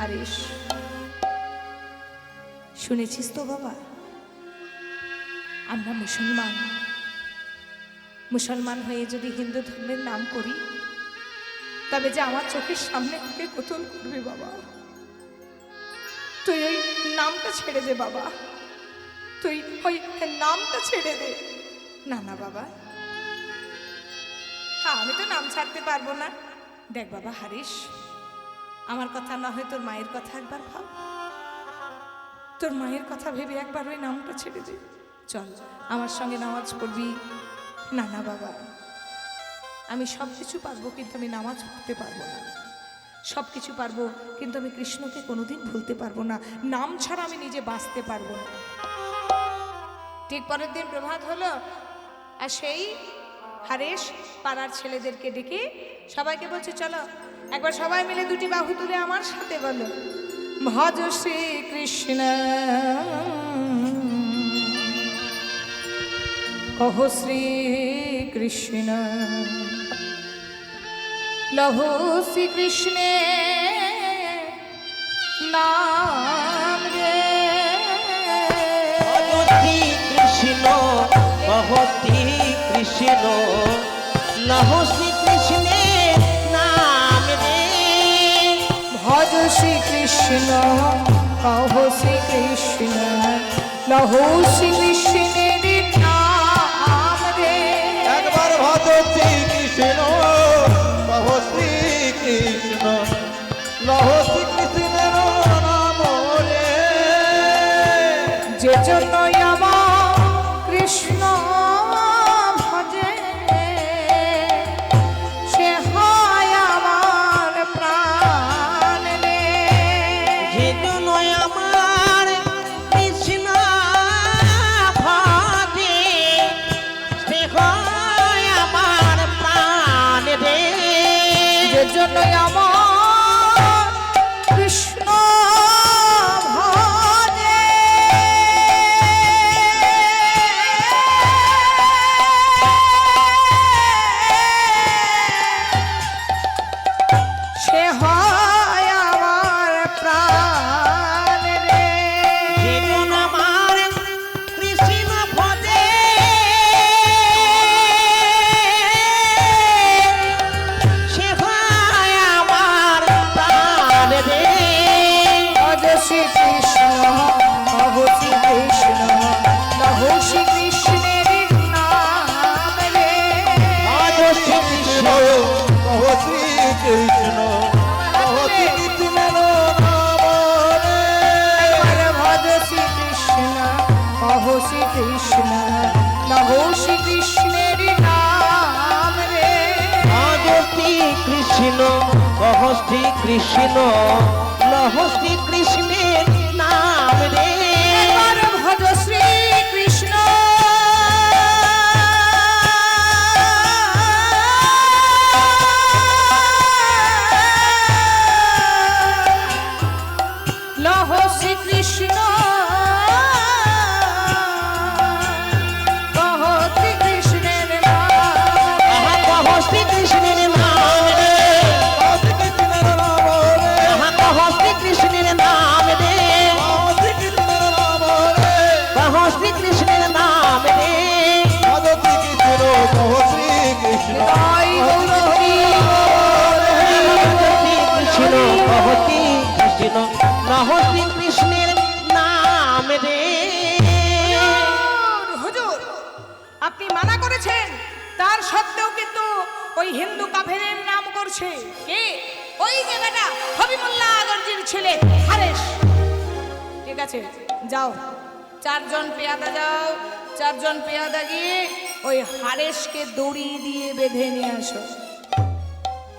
আরিস, শুনেছিস তো বাবা, আমরা মুসলমান, মুসলমান হয়ে যদি হিন্দু ধর্মের নাম করি, তবে যে আমার চোখের সামনে থেকে কতল করবে বাবা। তুই ওই নামটা ছেড়ে দে বাবা, তুই ওই নামটা ছেড়ে দে। না না বাবা, হ্যাঁ আমি তো নাম ছাড়তে পারবো না। দেখ বাবা হারিস, আমার কথা না হয় তোর মায়ের কথা একবার ভাব, তোর মায়ের কথা ভেবে একবার ওই নামটা ছেড়ে দে। চল আমার সঙ্গে নামাজ পড়বি। না না বাবা, আমি সব কিছু পারবো কিন্তু আমি নামাজ পড়তে পারবো না। সব কিছু পারবো কিন্তু আমি কৃষ্ণকে কোনোদিন ভুলতে পারবো না। নাম ছাড়া আমি নিজে বাঁচতে পারবো না। ঠিক পরের দিন প্রভাত হলো, আর সেই হারেশ পাড়ার ছেলেদেরকে ডেকে সবাইকে বলছে, চলো একবার সবাই মিলে দুটি বাহু তুলে আমার সাথে বলো, ভজ শ্রী কৃষ্ণ কহ শ্রী কৃষ্ণ লহু শ্রী কৃষ্ণে নাম রে। কৃষ্ণ ভগতি কৃষ্ণ লহ শ্রী কৃষ্ণে নাম রে। ভজ শ্রী কৃষ্ণ কহ শ্রী কৃষ্ণ লহু শ্রী কৃষ্ণের নাম রে। একবার ভজ শ্রী কৃষ্ণ লহ শ্রী কৃষ্ণ লহ শ্রী কৃষ্ণের নাম রে। যে জন্য আমার কৃষ্ণ ভজে, সে হয় আমার প্রাণ রে। যেজন্য আমার কৃষ্ণ ভজে, সে হয় আমার প্রাণ রে। যে জন্য আমার কৃষ্ণ ভজে, সে হয় আমার প্রাণ রে। যেজন আমার কৃষ্ণ ভজে, সে হয় আমার প্রাণ রে। ভজ শ্রী কৃষ্ণ কহ শ্রী কৃষ্ণ লহু শ্রী কৃষ্ণের নাম রে। ভজ শ্রী কৃষ্ণ কহ শ্রী কৃষ্ণ কহ শ্রী কৃষ্ণের নাম রে। একবার ভজ শ্রী কৃষ্ণ কহ শ্রী কৃষ্ণ লহু শ্রী কৃষ্ণের নাম রে। কৃষ্ণ কহ শ্রী কৃষ্ণ লহ শ্রী কৃষ্ণের নাম রে এবার ভজ শ্রী কৃষ্ণ লহ শ্রী কৃষ্ণ কহ শ্রী কৃষ্ণের নাম আহা কহ শ্রী কৃষ্ণের নাম রে আহা কহ শ্রী কৃষ্ণের নাম রে কহ শ্রী কৃষ্ণের নাম রে তাই গৌর হরি কৃষ্ণ কহতি কৃষ্ণ নহ শ্রী কৃষ্ণের নাম রে হুজুর আপনি মানা করেছেন তার সত্ত্বেও কিন্তু ওই হিন্দু কাফেরের নাম করছে কে ওই যে বেটা হবিবুল্লাহ আগরজির ছেলে হারেস ঠিক আছে যাও চারজন পেয়াদা যাও চারজন পেয়াদা গিয়ে ওই হারেসকে দড়ি দিয়ে বেঁধে নিয়ে আসো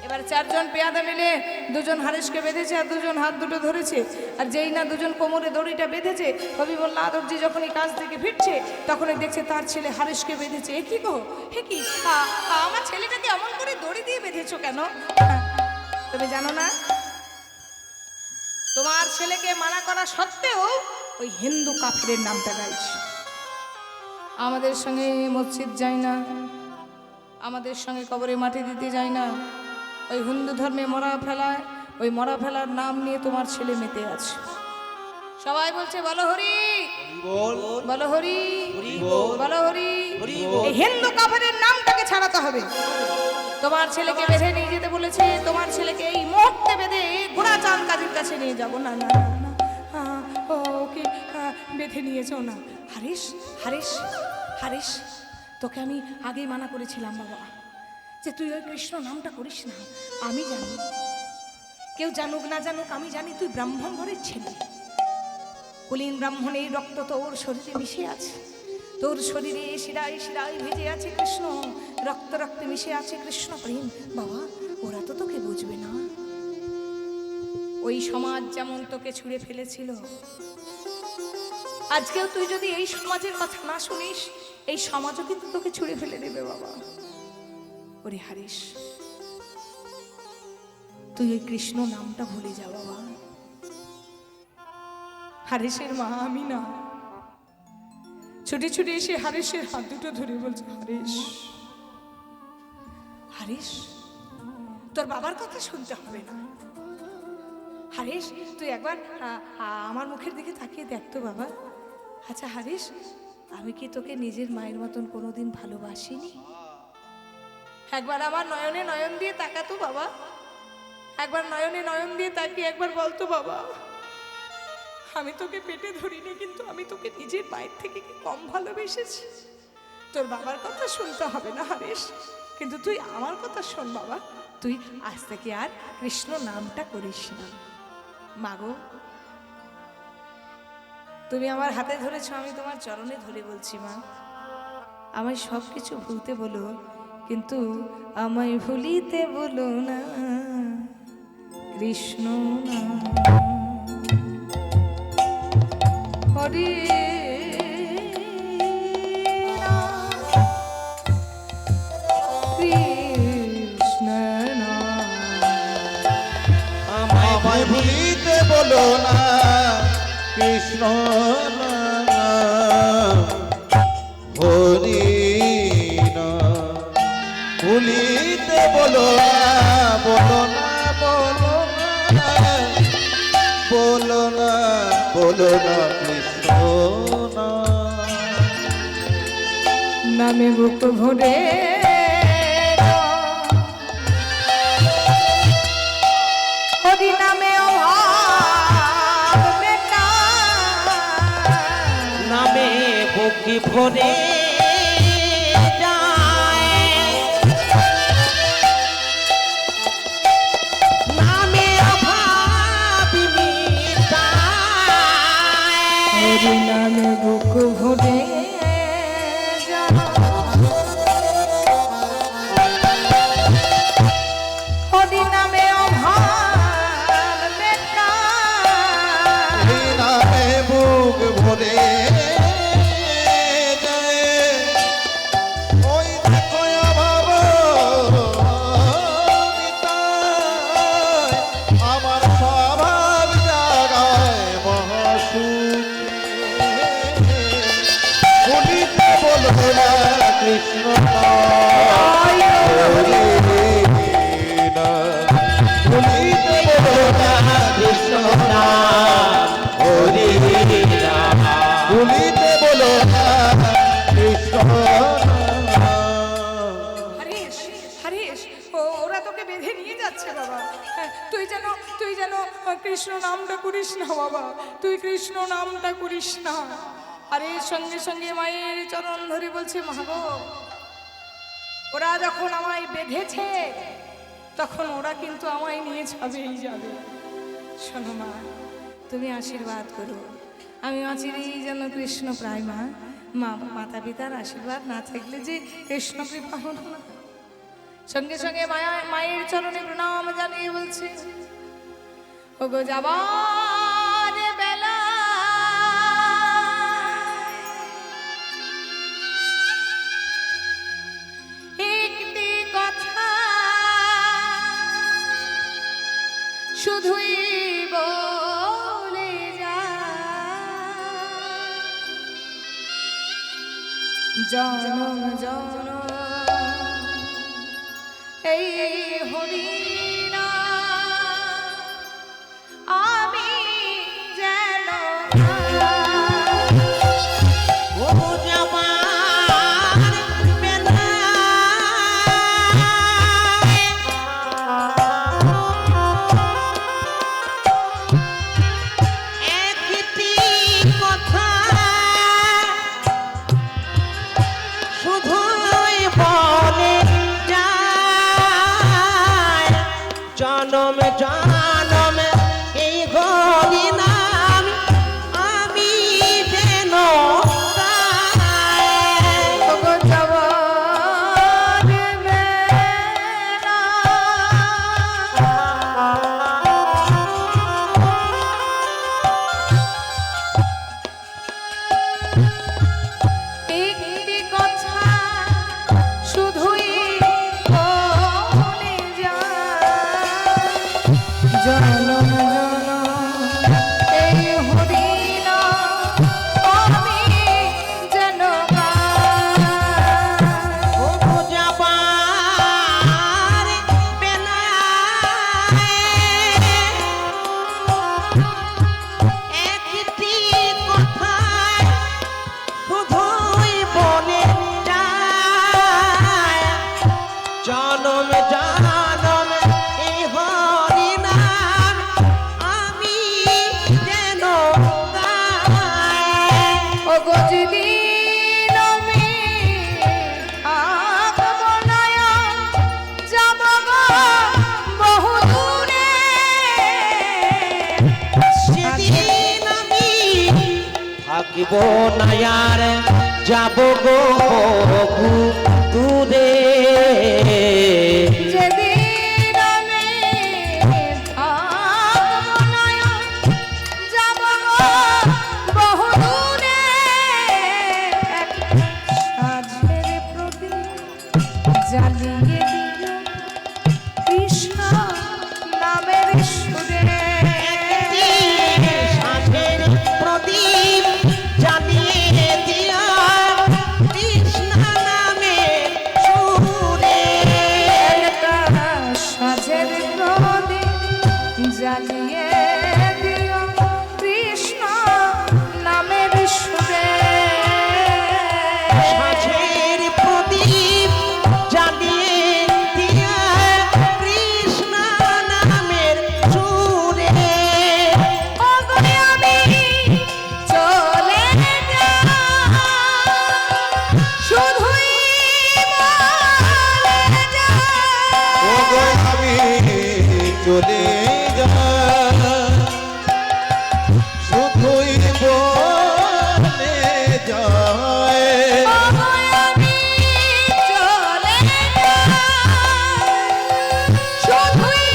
এবার চারজন পেয়াদা মিলে দুজন হারেসকে বেঁধেছে আর দুজন হাত দুটো ধরেছে আর যেই না দুজন কোমরে দড়িটা বেঁধেছে হবিবুল্লাহ আদরজি যখনই কাজ থেকে ফিরছে তখনই দেখছে তার ছেলে হারেসকে বেঁধেছে এ কি গো হে কি আমার ছেলেটাকে এমন করে দড়ি দিয়ে বেঁধেছো কেন তুমি জানো না তোমার ছেলেকে মানা করা সত্ত্বেও ওই হিন্দু কাফেরের নামটা গাইছে আমাদের সঙ্গে মসজিদ যায় না আমাদের সঙ্গে কবরে মাটি দিতে যায় না ওই হিন্দু ধর্মে মরা ফেলায় ওই মরা ফেলার নাম নিয়ে তোমার ছেলে মেতে আছে সবাই বলছে বলো হরি বলো হরি বলো হরি এই হিন্দু কাফেরের নামটাকে ছাড়াতে হবে তোমার ছেলেকে বেঁধে নিয়ে যেতে বলেছে তোমার ছেলেকে এই মুহূর্তে বেঁধে ঘোড়া চাঁদ কাজীর কাছে নিয়ে যাবো না না না না ওকে বেঁধে নিয়ে যাও না হারিস হারিস হারিস তোকে আমি আগেই মানা করেছিলাম বাবা যে তুই ওই কৃষ্ণ নামটা করিস না আমি জানি কেউ জানুক না জানুক আমি জানি তুই ব্রাহ্মণ ঘরের ছেলে কুলীন ব্রাহ্মণের রক্ত তোর শরীরে মিশে আছে তোর শরীরে শিরায় শিরায় ভেজে আছে কৃষ্ণ রক্ত রক্তে মিশে আছে কৃষ্ণ প্রেম বাবা ওরা তো তোকে বুঝবে না ওই সমাজ যেমন তোকে ছুঁড়ে ফেলেছিল আজকেও তুই যদি এই সমাজের কথা না শুনিস এই সমাজও কিন্তু তোকে ছুঁড়ে ফেলে দেবে বাবা ওরে হারিস তুই ওই কৃষ্ণ নামটা ভুলে যা বাবা হারিসের মা আমি না ছুটে ছুটে এসে হারিসের হাত দুটো ধরে বলছে হারিস হারিস তোর বাবার কথা শুনতে হবে না হারিস তুই একবার আমার মুখের দিকে তাকিয়ে দেখ তো বাবা আচ্ছা হারিস আমি কি তোকে নিজের মায়ের মতন কোনোদিন ভালোবাসিনি একবার আমার নয়নে নয়ন দিয়ে তাকাতো বাবা একবার নয়নে নয়ন দিয়ে তাকিয়ে একবার বলতো বাবা আমি তোকে পেটে ধরিনি কিন্তু আমি তোকে নিজের মায়ের থেকে কি কম ভালোবেসেছি তোর বাবার কথা শুনতে হবে না হারিস কিন্তু তুই আমার কথা শোন বাবা তুই আজ থেকে আর কৃষ্ণ নামটা করিস না মাগো তুমি আমার হাতে ধরেছো আমি তোমার চরণে ধরে বলছি মা আমায় সব কিছু ভুলতে বলো কিন্তু আমায় ভুলিতে বলো না কৃষ্ণ নাম হরি কৃষ্ণ নাম আমায় ভুলিতে বলো না কৃষ্ণ নাম হরি নাম ভুলিতে বলো না বলো না বলো না বলো না বলো না কৃষ্ণ নাম নামে বুক ভরে হরি নামে অভাব মেটায়। নামে বুকি ভরে যায় নামে অভাব মিটায় হরি নামে বুক ভরে তোকে বেঁধে নিয়ে যাচ্ছে বাবা। হ্যাঁ, তুই যেন কৃষ্ণ নামটা করিস না বাবা, তুই কৃষ্ণ নামটা করিস না। আর এর সঙ্গে সঙ্গে মায়ের চরণ ধরে বলছে, মা গো, ওরা যখন আমায় বেঁধেছে তখন ওরা কিন্তু আমায় নিয়ে যাবে। শোনো মা, তুমি আশীর্বাদ করো, আমি অচিরেই যেন কৃষ্ণ প্রায় মা মাতা পিতার আশীর্বাদ না থাকলে যে কৃষ্ণ কৃপা হলো না। সঙ্গে সঙ্গে মায়ের চরণে প্রণাম জানিয়ে বলছে, ওগো যাবার বেলা একটি কথা শুধুই বলে জনম জনম এই হরিনা আমি যেন ও যাবার বেলায় একটি কথা শুধুই বলে যায়, জনম জনম এই হরি নাম আমি যেন গাই। ওগো যাবার বেলা একটি কথা শুধুই বলে যায়, জনম জনম এই হরিনাম আমি যেন গাই। ও যাবার বেলায় একটি কথা শুধুই বলে যায়, জনম জনম এই হরি নাম আমি যেন গাই। ওগো যেদিন আমি থাকব না, যাব গো বহু দূরে। সেদিন আমি থাকিব না আর যাব গো বহু দূরে। যেদিন আমি থাকব না, যাব গো বহু দূরে। সাজের প্রদীপ জ্বালিয়ে দিও কৃষ্ণ নামের সুরে। সাথের প্রদীপ জ্বালিয়ে দিয়া কৃষ্ণ নামে সুরে। একটা সাজের প্রদীপ জ্বালিয়ে দিও কৃষ্ণ নামের সুরে। সাথের প্রদীপ জ্বালিয়ে দিয়া কৃষ্ণ নামের সুরে। ওগো আমি চলে যাই, শুধুই বলে যাই। ওগো আমি চলে যাই, শুধুই বলে যায়। ওগো আমি চলে যাই, শুধুই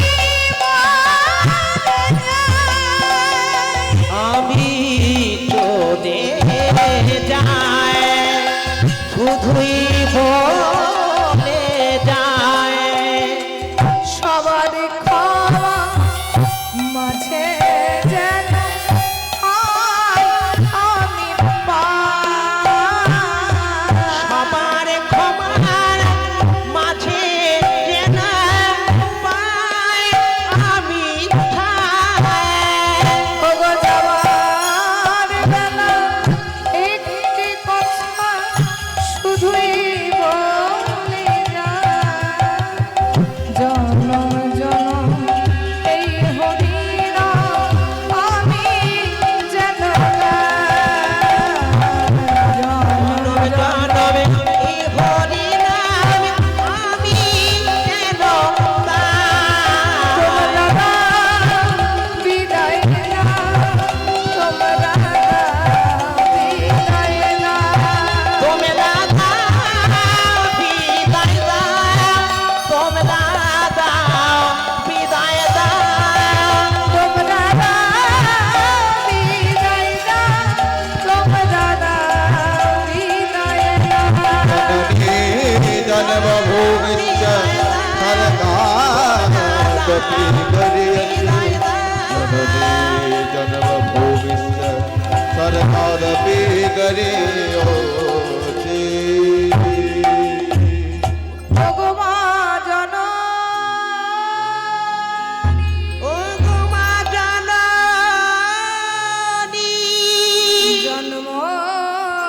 বলে যাই। আমি চলে যাই, শুধুই বলে যায়। সবার ক্ষমা মাঝে कपि जननी जन्म भूमिश्च सर्वदपि गरियोषि ভগবান জন ও গো মা জননী জন্মভূমি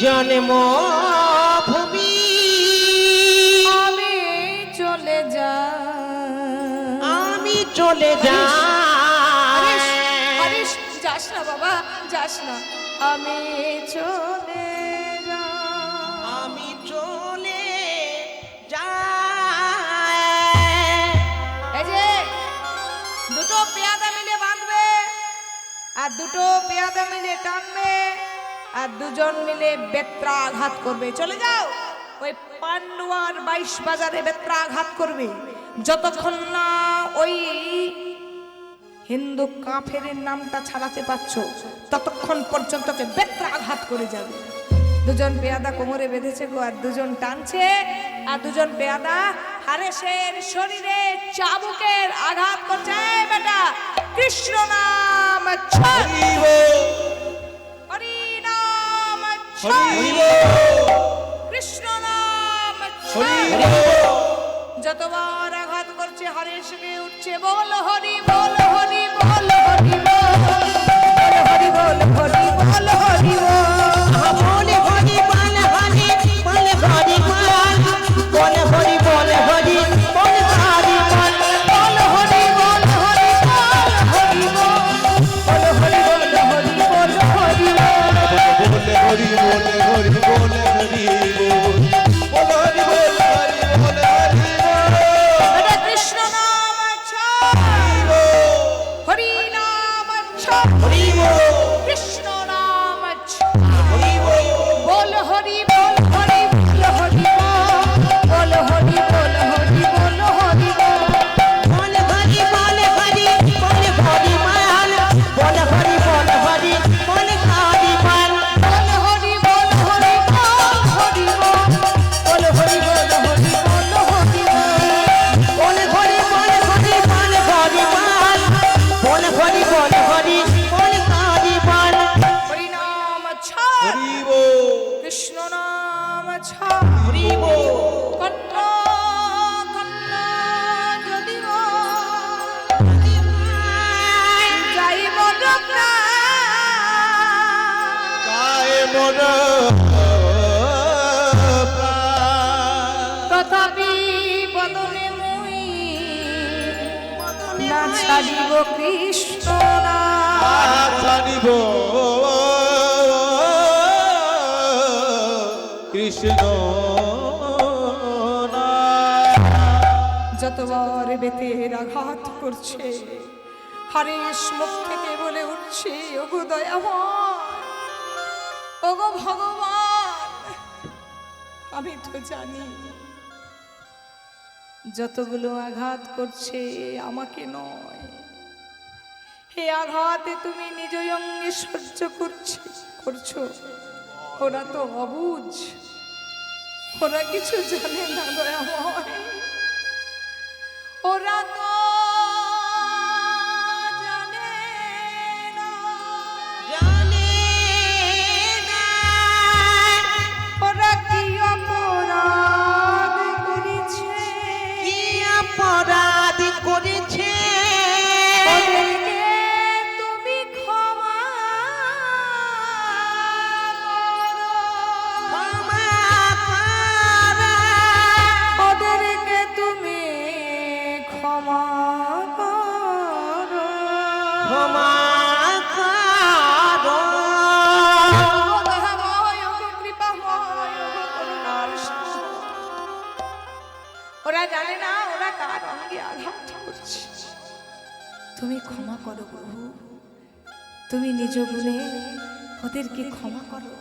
জন্মভূমি আমি চলে যা আমি চলে হরিশ, যাই হরিশ, যাস না বাবা যাস না আমি চলে যা আমি চলে যাই এই যে দুটো পেয়াদা মিলে বাঁধবে আর দুটো পেয়াদা মিলে টানবে আর দুজন মিলে বেত্রাঘাত করবে চলে যাও ওই পান্ডুয়ার 22 বাজারে বেত্রাঘাত করবে যতক্ষণ না ওই হিন্দু কাফেরের নামটা ছাড়াতে পারছো ততক্ষণ পর্যন্ত কে বেত্রাঘাত করে যাবে দুজন পেয়াদা কোমরে বেঁধেছে গো আর দুজন টানছে আর দুজন পেয়াদা হারেসের শরীরে চাবুকের আঘাত করছে এই বেটা কৃষ্ণ নাম ছাড় হরি নাম ছাড় কৃষ্ণ নাম ছাড় যতবার আঘাত করছে হরেশকে উঠছে বল হরি বল হরি বল হরি বল হরি বল হরি বল হরি বল বলে হরি বল হরি বল হরি বল বলে হরি বল হরি বল হরি বল বল হরি বল হরি বল হরি বল বল হরি বল হরি বল হরি বল बोले हरि बोले हरि बोले हरि बोल बोल हरि बोल हरि बोल हरि এটা কৃষ্ণ নাম ছাড় হরি নাম ছাড় হরি বল কৃষ্ণ নাম ছাড় হরি বল বল হরি বল হরি বল হরি বল হরি বল হরি বল হরি বল বল হরি বল হরি বল হরি মান বল হরি বল হরি বল হরি মান বল হরি বল হরি বল হরি বল হরি বল হরি বল হরি বল হরি বল হরি বল হরি মান বল হরি বল হরি বল হরি মান হরি নাম ছাড় हरि बोल কৃষ্ণ নাম ছাড় হরি বল কন্ন কন্ন যদি যাই মরকা गाए मोर তথাপি বদনে মুই না ছাড়িব কৃষ্ণ নাম জানিব কৃষ্ণ যতবার বেতের আঘাত করছে হরেশ মুখ থেকে বলে উঠছে ওগো দয়াময় ওগো ভগবান আমি তো জানি যতগুলো আঘাত করছে আমাকে নয় হে আঘাতে তুমি নিজ অঙ্গে সহ্য করছো ওরা তো অবুঝ ওরা কিছু জানে না দয়াময় ওরা তো জানে না জানে না ওরা কি অপরাধ করেছে কি অপরাধ করেছে ওদেরকে তুমি ক্ষমা করো। ক্ষমা করো। ওদেরকে তুমি ক্ষমা করো। ক্ষমা করো। ওগো দয়াময়, ওগো কৃপাময়, ওগো করুণার সাগর। ওরা জানে না ওরা কার অঙ্গে আঘাত করছে তুমি ক্ষমা করো প্রভু তুমি নিজ গুণে ওদেরকে ক্ষমা করো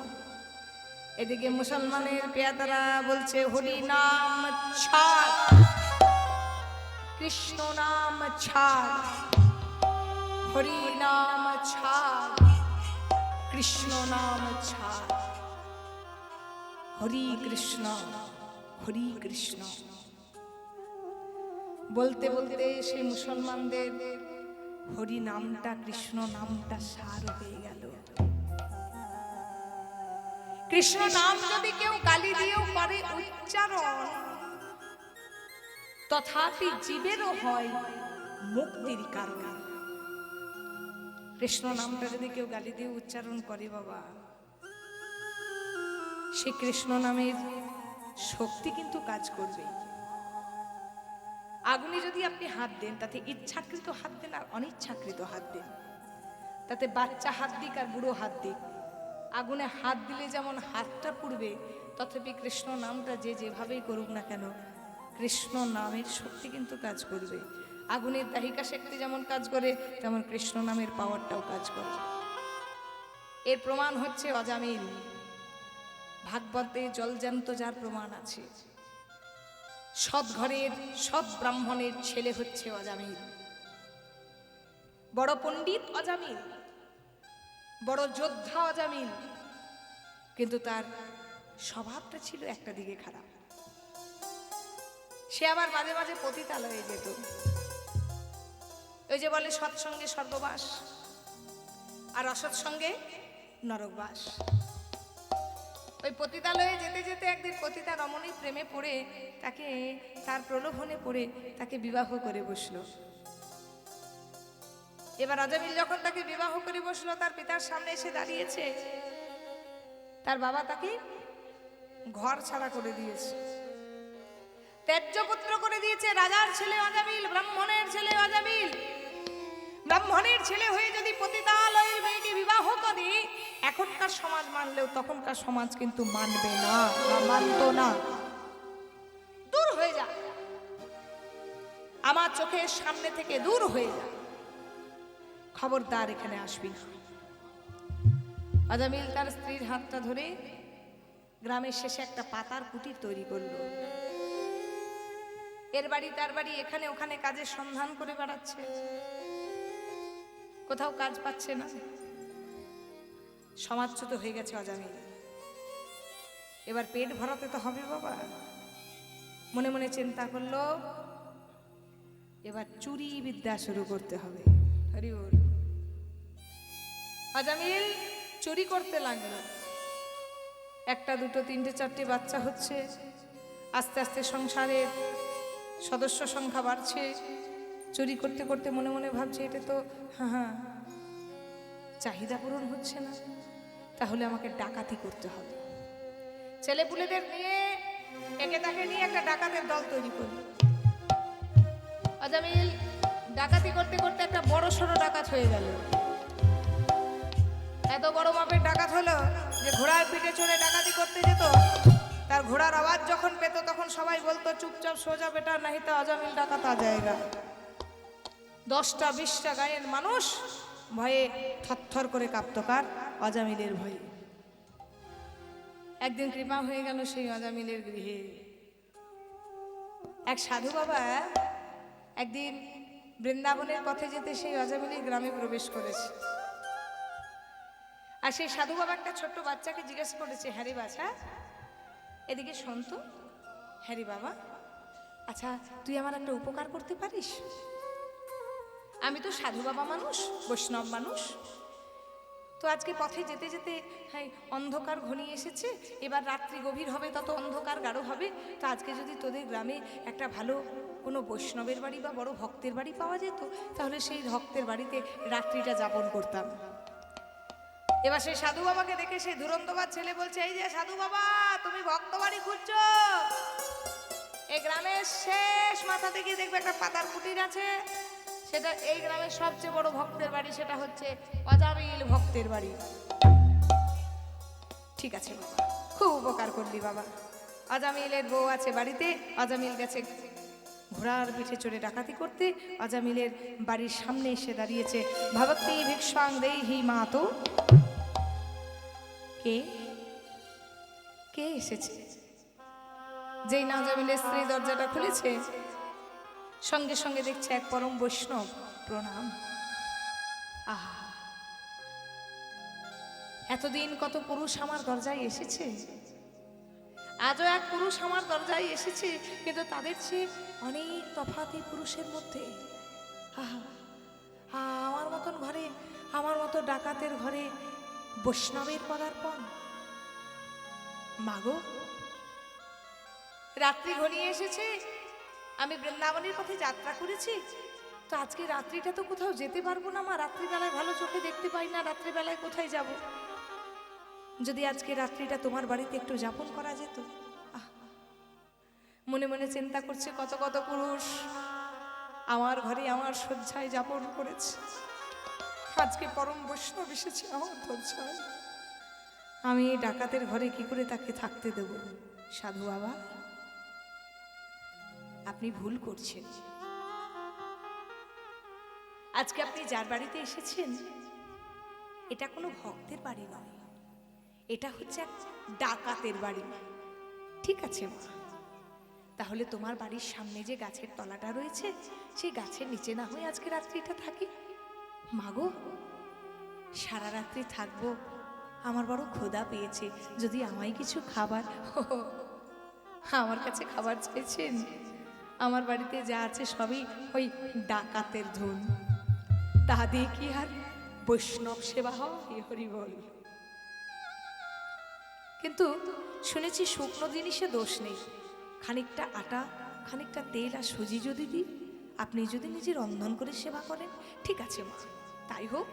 এদিকে মুসলমানের পেয়াদারা বলছে হরি নাম ছাড় কৃষ্ণ নাম ছাড় হরি নাম ছাড় কৃষ্ণ নাম ছাড় হরি কৃষ্ণ বলতে বলতে সেই মুসলমানদের হরি নামটা, কৃষ্ণ নামটা সার হয়ে গেল। কৃষ্ণ নাম যদি কেউ গালি দিয়েও করে উচ্চারণ, তথাপি জীবেরও হয় মুক্তির কারণ। কৃষ্ণ নামটা যদি কেউ গালি দিয়ে উচ্চারণ করে বাবা, সে কৃষ্ণ নামের শক্তি কিন্তু কাজ করবে। আগুনে যদি আপনি হাত দেন, তাতে ইচ্ছাকৃত হাত দেন আর অনিচ্ছাকৃত হাত দেন, তাতে বাচ্চা হাত দিক আর বুড়ো হাত দিক, আগুনে হাত দিলে যেমন হাতটা পুড়বে, তথাপি কৃষ্ণ নামটা যে যেভাবেই করুক না কেন, কৃষ্ণ নামের শক্তি কিন্তু কাজ করবে। আগুনের দাহিকা শক্তি যেমন কাজ করে, তেমন কৃষ্ণ নামের পাওয়ারটাও কাজ করে। এর প্রমাণ হচ্ছে অজামিল। ভাগবতে জলজান্ত যার প্রমাণ আছে, সৎ ঘরের সৎ ব্রাহ্মণের ছেলে হচ্ছে অজামিল। বড় পণ্ডিত অজামিল, বড় যোদ্ধা অজামিল, কিন্তু তার স্বভাবটা ছিল একটা দিকে খারাপ। সে আবার মাঝে মাঝে পতিতালয়ে যেত। ওই যে বলে সৎসঙ্গে স্বর্গবাস আর অসৎসঙ্গে নরকবাস। ওই পতিতালয়ে যেতে যেতে একদিন পতিতা রমণীর প্রেমে পড়ে, তাকে তার প্রলোভনে পড়ে তাকে বিবাহ করে বসলো। এবার অজামিল যখন তাকে বিবাহ করে বসলো, তার পিতার সামনে এসে দাঁড়িয়েছে, তার বাবা তাকে ঘর ছাড়া করে দিয়েছে, ত্যায্য পুত্র করে দিয়েছে। রাজার ছেলে অজামিল, ব্রাহ্মণের ছেলে অজামিল। ব্রাহ্মণের ছেলে হয়ে যদি পতিতালয়ের মেয়েকে বিবাহ করে, এখনকার সমাজ মানলেও তখনকার সমাজ কিন্তু মানবে না, মানতো না। দূর হয়ে যা, আমার চোখের সামনে থেকে দূর হয়ে যা, খবরদার এখানে আসবি না। অজামিল তার স্ত্রীর হাতটা ধরে গ্রামের শেষে একটা পাতার কুটির তৈরি করলো। এর বাড়ি তার বাড়ি, এখানে ওখানে কাজের সন্ধান করে বেড়াচ্ছে, কোথাও কাজ পাচ্ছে না। সমাজচ্যুত হয়ে গেছে অজামিল। এবার পেট ভরাতে তো হবে বাবা। মনে মনে চিন্তা করলো, এবার চুরি বিদ্যা শুরু করতে হবে। হরি বল। অজামিল চুরি করতে লাগলো। একটা দুটো তিনটে চারটে বাচ্চা হচ্ছে, আস্তে আস্তে সংসারের সদস্য সংখ্যা বাড়ছে। চুরি করতে করতে মনে মনে ভাবছে, এটা তো চাহিদা পূরণ হচ্ছে না, তাহলে আমাকে ডাকাতি করতে হবে। ছেলেপুলেদের নিয়ে, একে তাকে নিয়ে একটা ডাকাতের দল তৈরি করল। অজামিল ডাকাতি করতে করতে একটা বড় সড়ো ডাকাত হয়ে গেল। এত বড় মাপের ডাকাত হলো যে ঘোড়ার পিঠে চড়ে ডাকাতি করতে যেত। তার ঘোড়ার আওয়াজ যখন পেত, তখন সবাই বলতো, চুপচাপ সোজা বেটা, নাহি তো অজামিল ডাকাত আ জায়গা। 10টা 20টা গায়ের মানুষ ভয়ে থরথর করে কাঁপত। কার? অজামিলের ভয়ে। একদিন কৃপা হয়ে গেল সেই অজামিলের গৃহে। এক সাধু বাবা একদিন বৃন্দাবনের পথে যেতে সেই অজামিলের গ্রামে প্রবেশ করেছে। আর সেই সাধু বাবা একটা ছোট্ট বাচ্চাকে জিজ্ঞেস করেছে, হ্যাঁ রে বাছা, এদিকে শোন তো। হ্যাঁ রে বাবা, আচ্ছা তুই আমার একটা উপকার করতে পারিস? আমি তো সাধু বাবা মানুষ, বৈষ্ণব মানুষ, তো আজকে পথে যেতে যেতে অন্ধকার ঘনিয়ে এসেছে, এবার রাত্রি গভীর হবে, তত অন্ধকার গাঢ় হবে। তো আজকে যদি তোদের গ্রামে একটা ভালো কোনো বৈষ্ণবের বাড়ি বা বড় ভক্তের বাড়ি পাওয়া যেত, তাহলে সেই ভক্তের বাড়িতে রাত্রিটা যাপন করতাম। এবার সেই সাধু বাবাকে দেখে সেই দুরন্তবার ছেলে বলছে, এই যে সাধু বাবা, তুমি ভক্ত বাড়ি খুঁজছো? এই গ্রামের শেষ মাথা থেকে দেখবে একটা পাতার কুটির আছে, সেটা এই গ্রামের সবচেয়ে বড় ভক্তের বাড়ি, সেটা হচ্ছে অজামিল ভক্তের বাড়ি। ঠিক আছে বাবা, খুব উপকার করলি বাবা। অজামিলের বউ আছে বাড়িতে, অজামিল গেছে ঘোড়ার পিঠে চড়ে ডাকাতি করতে। অজামিলের বাড়ির সামনে এসে দাঁড়িয়েছে, ভবতি ভিক্ষাং দেহি মাতো। কে কে এসেছে? যেই না অজামিলের স্ত্রী দরজাটা খুলেছে, সঙ্গে সঙ্গে দেখছে এক পরম বৈষ্ণব। প্রণাম। আহা, এতদিন কত পুরুষ আমার দরজায় এসেছে, আজও এক পুরুষ আমার দরজায় এসেছে, কিন্তু তাদের চেয়ে অনেক তফাৎ এই পুরুষের মধ্যে। আহা, আমার মতন ঘরে, আমার মতো ডাকাতের ঘরে বৈষ্ণবের পদার্পণ। মাগো, রাত্রি ঘনিয়ে এসেছে, আমি বৃন্দাবনের পথে যাত্রা করেছি, তো আজকে রাত্রিটা তো কোথাও যেতে পারবো না মা। রাত্রিবেলায় ভালো চোখে দেখতে পাই না, রাত্রিবেলায় কোথায় যাব? যদি আজকে রাত্রিটা তোমার বাড়িতে একটু যাপন করা যেত। আহ, মনে মনে চিন্তা করছে কত কত পুরুষ আমার ঘরে আমার শয্যায় যাপন করেছে, আজকে পরম বৈষ্ণব এসেছে আমার দরজায়, আমি এই ডাকাতের ঘরে কি করে তাকে থাকতে দেব? সাধু বাবা, আপনি ভুল করছেন। আজকে আপনি যার বাড়িতে এসেছেন, এটা কোনো ভক্তের বাড়ি নয়, এটা হচ্ছে এক ডাকাতের বাড়ি। ঠিক আছে মা, তাহলে তোমার বাড়ির সামনে যে গাছের তলাটা রয়েছে, সেই গাছের নিচে না হয়ে আজকে রাত্রিটা থাকি। মাগো, সারা রাত্রি থাকবো, আমার বড় ক্ষুধা পেয়েছে, যদি আমায় কিছু খাবার। আমার কাছে খাবার চাইছেন? আমার বাড়িতে যা আছে সবই ওই ডাকাতের ধন, তা দিয়ে কি আর বৈষ্ণব সেবা হয়? হরি বল। কিন্তু শুনেছি শুকনো জিনিসে দোষ নেই, খানিকটা আটা, খানিকটা তেল আর সুজি যদি দিই, আপনি যদি নিজে রন্ধন করে সেবা করেন, ঠিক আছে মা, তাই হোক।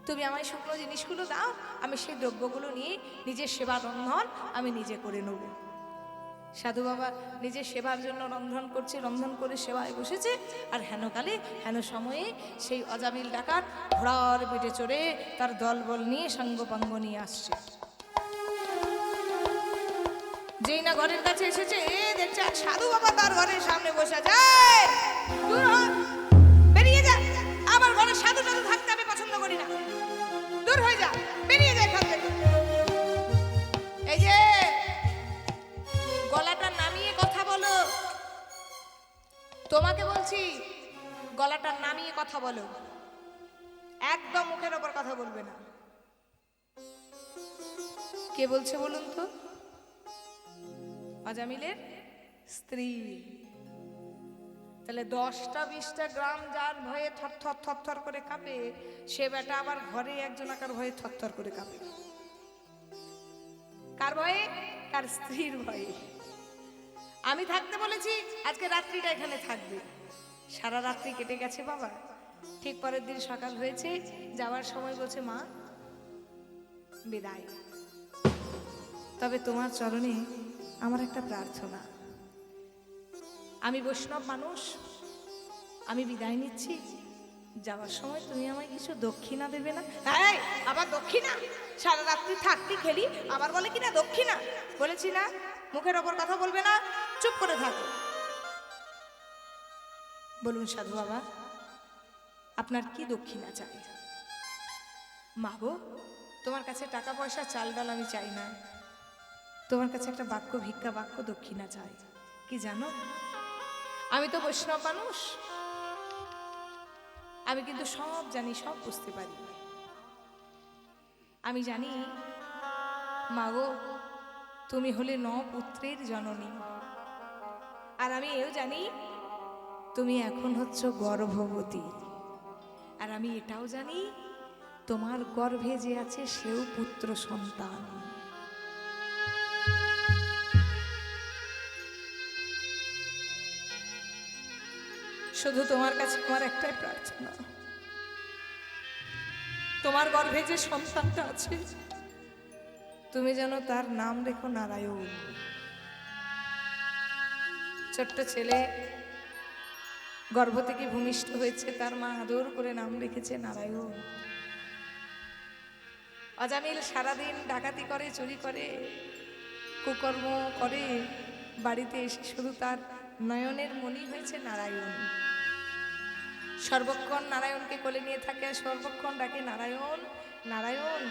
তুমি আমায় শুকনো জিনিসগুলো দাও, আমি সেই দ্রব্যগুলো নিয়ে নিজের সেবা রন্ধন আমি নিজে করে নেব। সাধু বাবা নিজের সেবার জন্য রন্ধন করছে, রন্ধন করে সেবায় বসেছে, আর হেনকালে হেন সময়ে সেই অজামিল ডাকাত ঘোড়ার পিঠে চড়ে তার দলবল নিয়ে সাঙ্গপাঙ্গ নিয়ে আসছে। যেই না ঘরের কাছে এসেছে, দেখছে আর সাধু বাবা তার ঘরের সামনে বসে যায়। দূর হ, বেরিয়ে যা, আমার ঘরে সাধু টাধু থাকতে আমি পছন্দ করি না, দূর হয়ে যা, বেরিয়ে যায় এখান থেকে। এই যে গলাটা নামিয়ে কথা বলো, তোমাকে বলছি, গলাটা নামিয়ে কথা বলো, একদম মুখের ওপর কথা বলবে না। কে বলছে বলুন তো? অজামিলের স্ত্রী। তাহলে 10টা 20টা গ্রাম যার ভয়ে থরথর থরথর করে কাঁপে, সে বেটা আবার ঘরে একজনাকার ভয়ে থরথর করে কাঁপে। কার ভয়ে? তার স্ত্রীর ভয়ে। আমি থাকতে বলেছি, আজকে রাত্রিটা এখানে থাকবে। সারা রাত্রি কেটে গেছে বাবা, ঠিক পরের দিন সকাল হয়েছে, যাওয়ার সময় বলছে মা বিদায়, তবে তোমার চরণে আমার একটা প্রার্থনা, আমি বৈষ্ণব মানুষ, আমি বিদায় নিচ্ছি, যাওয়ার সময় তুমি আমায় কিছু দক্ষিণা দেবে না? এই, আবার দক্ষিণা? সারা রাত্রি থাকতে খেলি, আবার বলে কিনা দক্ষিণা? বলেছি না মুখের ওপর কথা বলবে না, চুপ করে থাকো। বলুন সাধু বাবা, আপনার কি দক্ষিণা চাই? মা গো, তোমার কাছে টাকা পয়সা চাল ডাল আমি চাই না, তোমার কাছে একটা বাক্য ভিক্ষা, বাক্য দক্ষিণা চাই। কি জানো, আমি তো বৈষ্ণব মানুষ, আমি কিন্তু সব জানি, সব বুঝতে পারি। আমি জানি মাগো, তুমি হলে 9 পুত্রের জননী, আর আমি এও জানি তুমি এখন হচ্ছ গর্ভবতী, আর আমি এটাও জানি তোমার গর্ভে যে আছে সেও পুত্র সন্তান। শুধু তোমার কাছে আমার একটাই প্রার্থনা, তোমার গর্ভে যে সন্তানটা আছে, তুমি যেন তার নাম রেখো নারায়ণ। ছোট্ট ছেলে গর্ভ থেকে ভূমিষ্ঠ হয়েছে, তার মা আদর করে নাম রেখেছে নারায়ণ। অজামিল সারাদিন ডাকাতি করে, চুরি করে, কুকর্ম করে, বাড়িতে এসে শুধু তার নয়নের মণি হয়েছে নারায়ণ। সর্বক্ষণ নারায়ণকে কোলে নিয়ে থাকে, সর্বক্ষণ ডাকে নারায়ণ নারায়ণ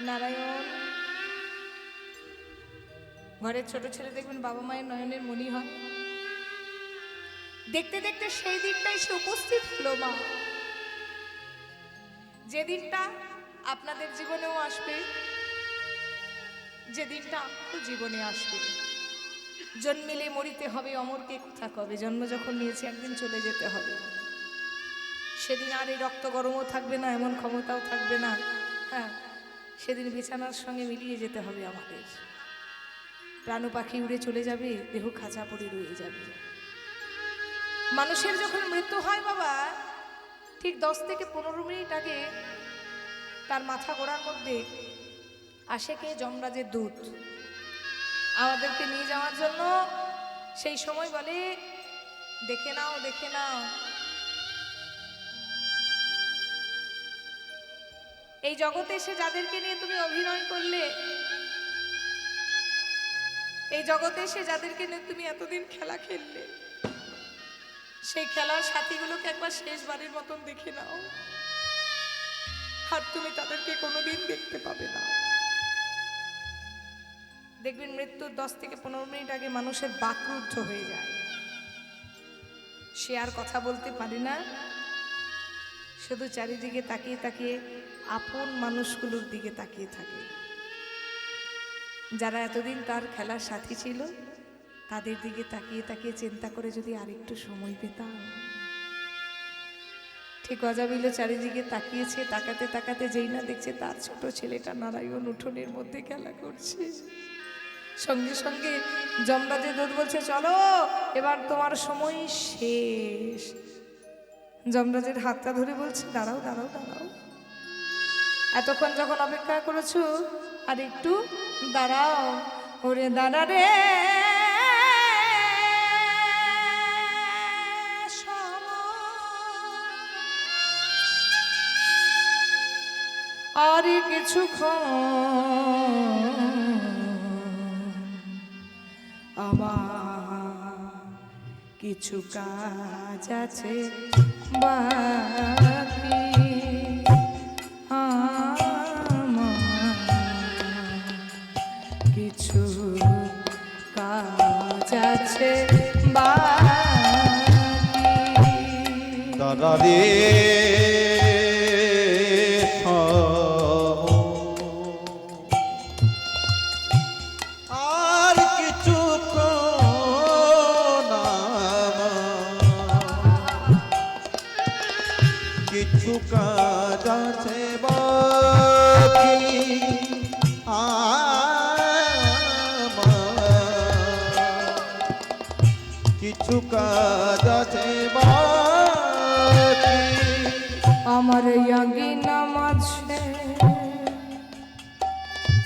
নারায়ণ। ঘরের ছোট ছেলে দেখবেন বাবা মায়ের নয়নের মণি হয়। দেখতে দেখতে সেই দিনটাই সে উপস্থিত হলো মা, যে দিনটা আপনাদের জীবনেও আসবে, যে দিনটা আপনার জীবনে আসবে। জন্মিলে মরিতে হবে, অমরকে কথা কবে, জন্ম যখন নিয়েছে একদিন চলে যেতে হবে। সেদিন আর এই রক্ত গরমও থাকবে না, এমন ক্ষমতাও থাকবে না। হ্যাঁ, সেদিন বিছানার সঙ্গে মিলিয়ে যেতে হবে আমাদের। প্রাণ পাখি উড়ে চলে যাবে, দেহ খাঁচা পড়ে রয়ে যাবে। মানুষের যখন মৃত্যু হয় বাবা, ঠিক 10 থেকে 15 মিনিট আগে তার মাথা গোড়ার মধ্যে আসে কে? যমরাজের দূত আমাদেরকে নিয়ে যাওয়ার জন্য। সেই সময় বলে, দেখে নাও, দেখে নাও, এই জগতে এসে যাদেরকে নিয়ে তুমি অভিনয় করলে, এই জগতে এসে যাদেরকে নিয়ে তুমি এতদিন খেলা খেললে, সেই খেলার সাথীগুলোকে একবার শেষবারের মতন দেখে নাও, আর তুমি তাদেরকে কোনোদিন দেখতে পাবে না। দেখবেন মৃত্যুর 10 থেকে 15 মিনিট আগে মানুষের বাকরুদ্ধ হয়ে যায়, সে আর কথা বলতে পারে না, শুধু চারিদিকে তাকিয়ে তাকিয়ে আপন মানুষগুলোর দিকে তাকিয়ে থাকে। যারা এতদিন তার খেলার সাথী ছিল, তাদের দিকে তাকিয়ে তাকিয়ে চিন্তা করে যদি আরেকটু সময় পেতাম। ঠিক অজামিল চারিদিকে তাকিয়েছে, তাকাতে তাকাতে যেই না দেখছে তার ছোট ছেলেটা নারায়ণ উঠোনের মধ্যে খেলা করছে। সঙ্গে সঙ্গে যমরাজের দূত বলছে, চলো এবার তোমার সময় শেষ। যমরাজের হাতটা ধরে বলছে, দাঁড়াও দাঁড়াও দাঁড়াও, এতক্ষণ যখন অপেক্ষা করেছো আর একটু দাঁড়াও। ওরে দাঁড়া রে আর কিছুক্ষণ আমার কিছু কাজ আছে বাকি, আমার কিছু কাজ আছে বাকি। দাদা রে আর কিছু কিছু কাজ আছে বাকি, কিছু কাজ আছে বাকি। আমার ইয়াগি নামাজে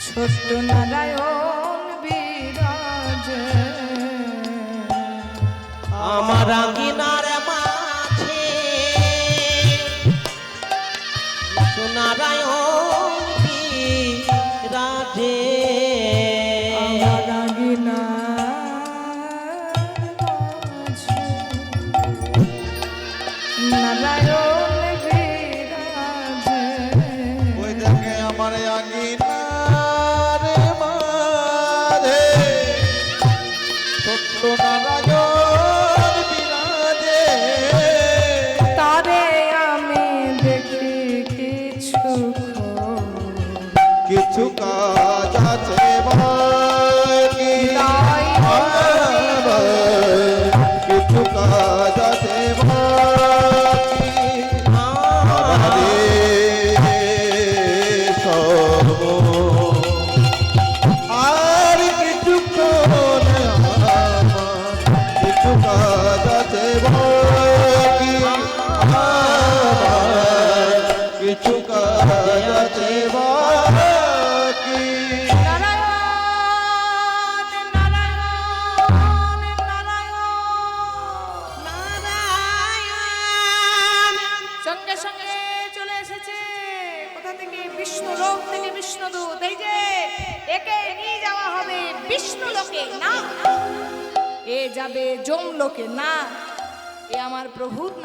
ছোট্ট নারায়ণ বিরাজে, আমার আঙ্গিনার মাঝে নারায়ণ বিরাজে, আমার আঙ্গিনার মাঝে নারায়ণ বিরাজে। ওই দেখে আমার আঙ্গিনার মাঝে ছোট্ট নারায়ণ বিরাজে, তারে আমি দেখি কিছু কাজ আছে বাকি, কিছু কাজ আছে বাকি। আরে সর্ব আর কিছুক্ষণ আমার কিছু কাজ আছে বাকি, আমার কিছু কাজ আছে বাকি। নারায়ণ নারায়ণ নারায়ণ, সঙ্গে সঙ্গে চলে এসেছে কোথা থেকে? বিষ্ণু লোক থেকে বিষ্ণুদূত। এই যে একে নিয়ে যাওয়া হবে বিষ্ণু লোকে না, এ যাবে যম লোকে না, এ আমার প্রভুর না।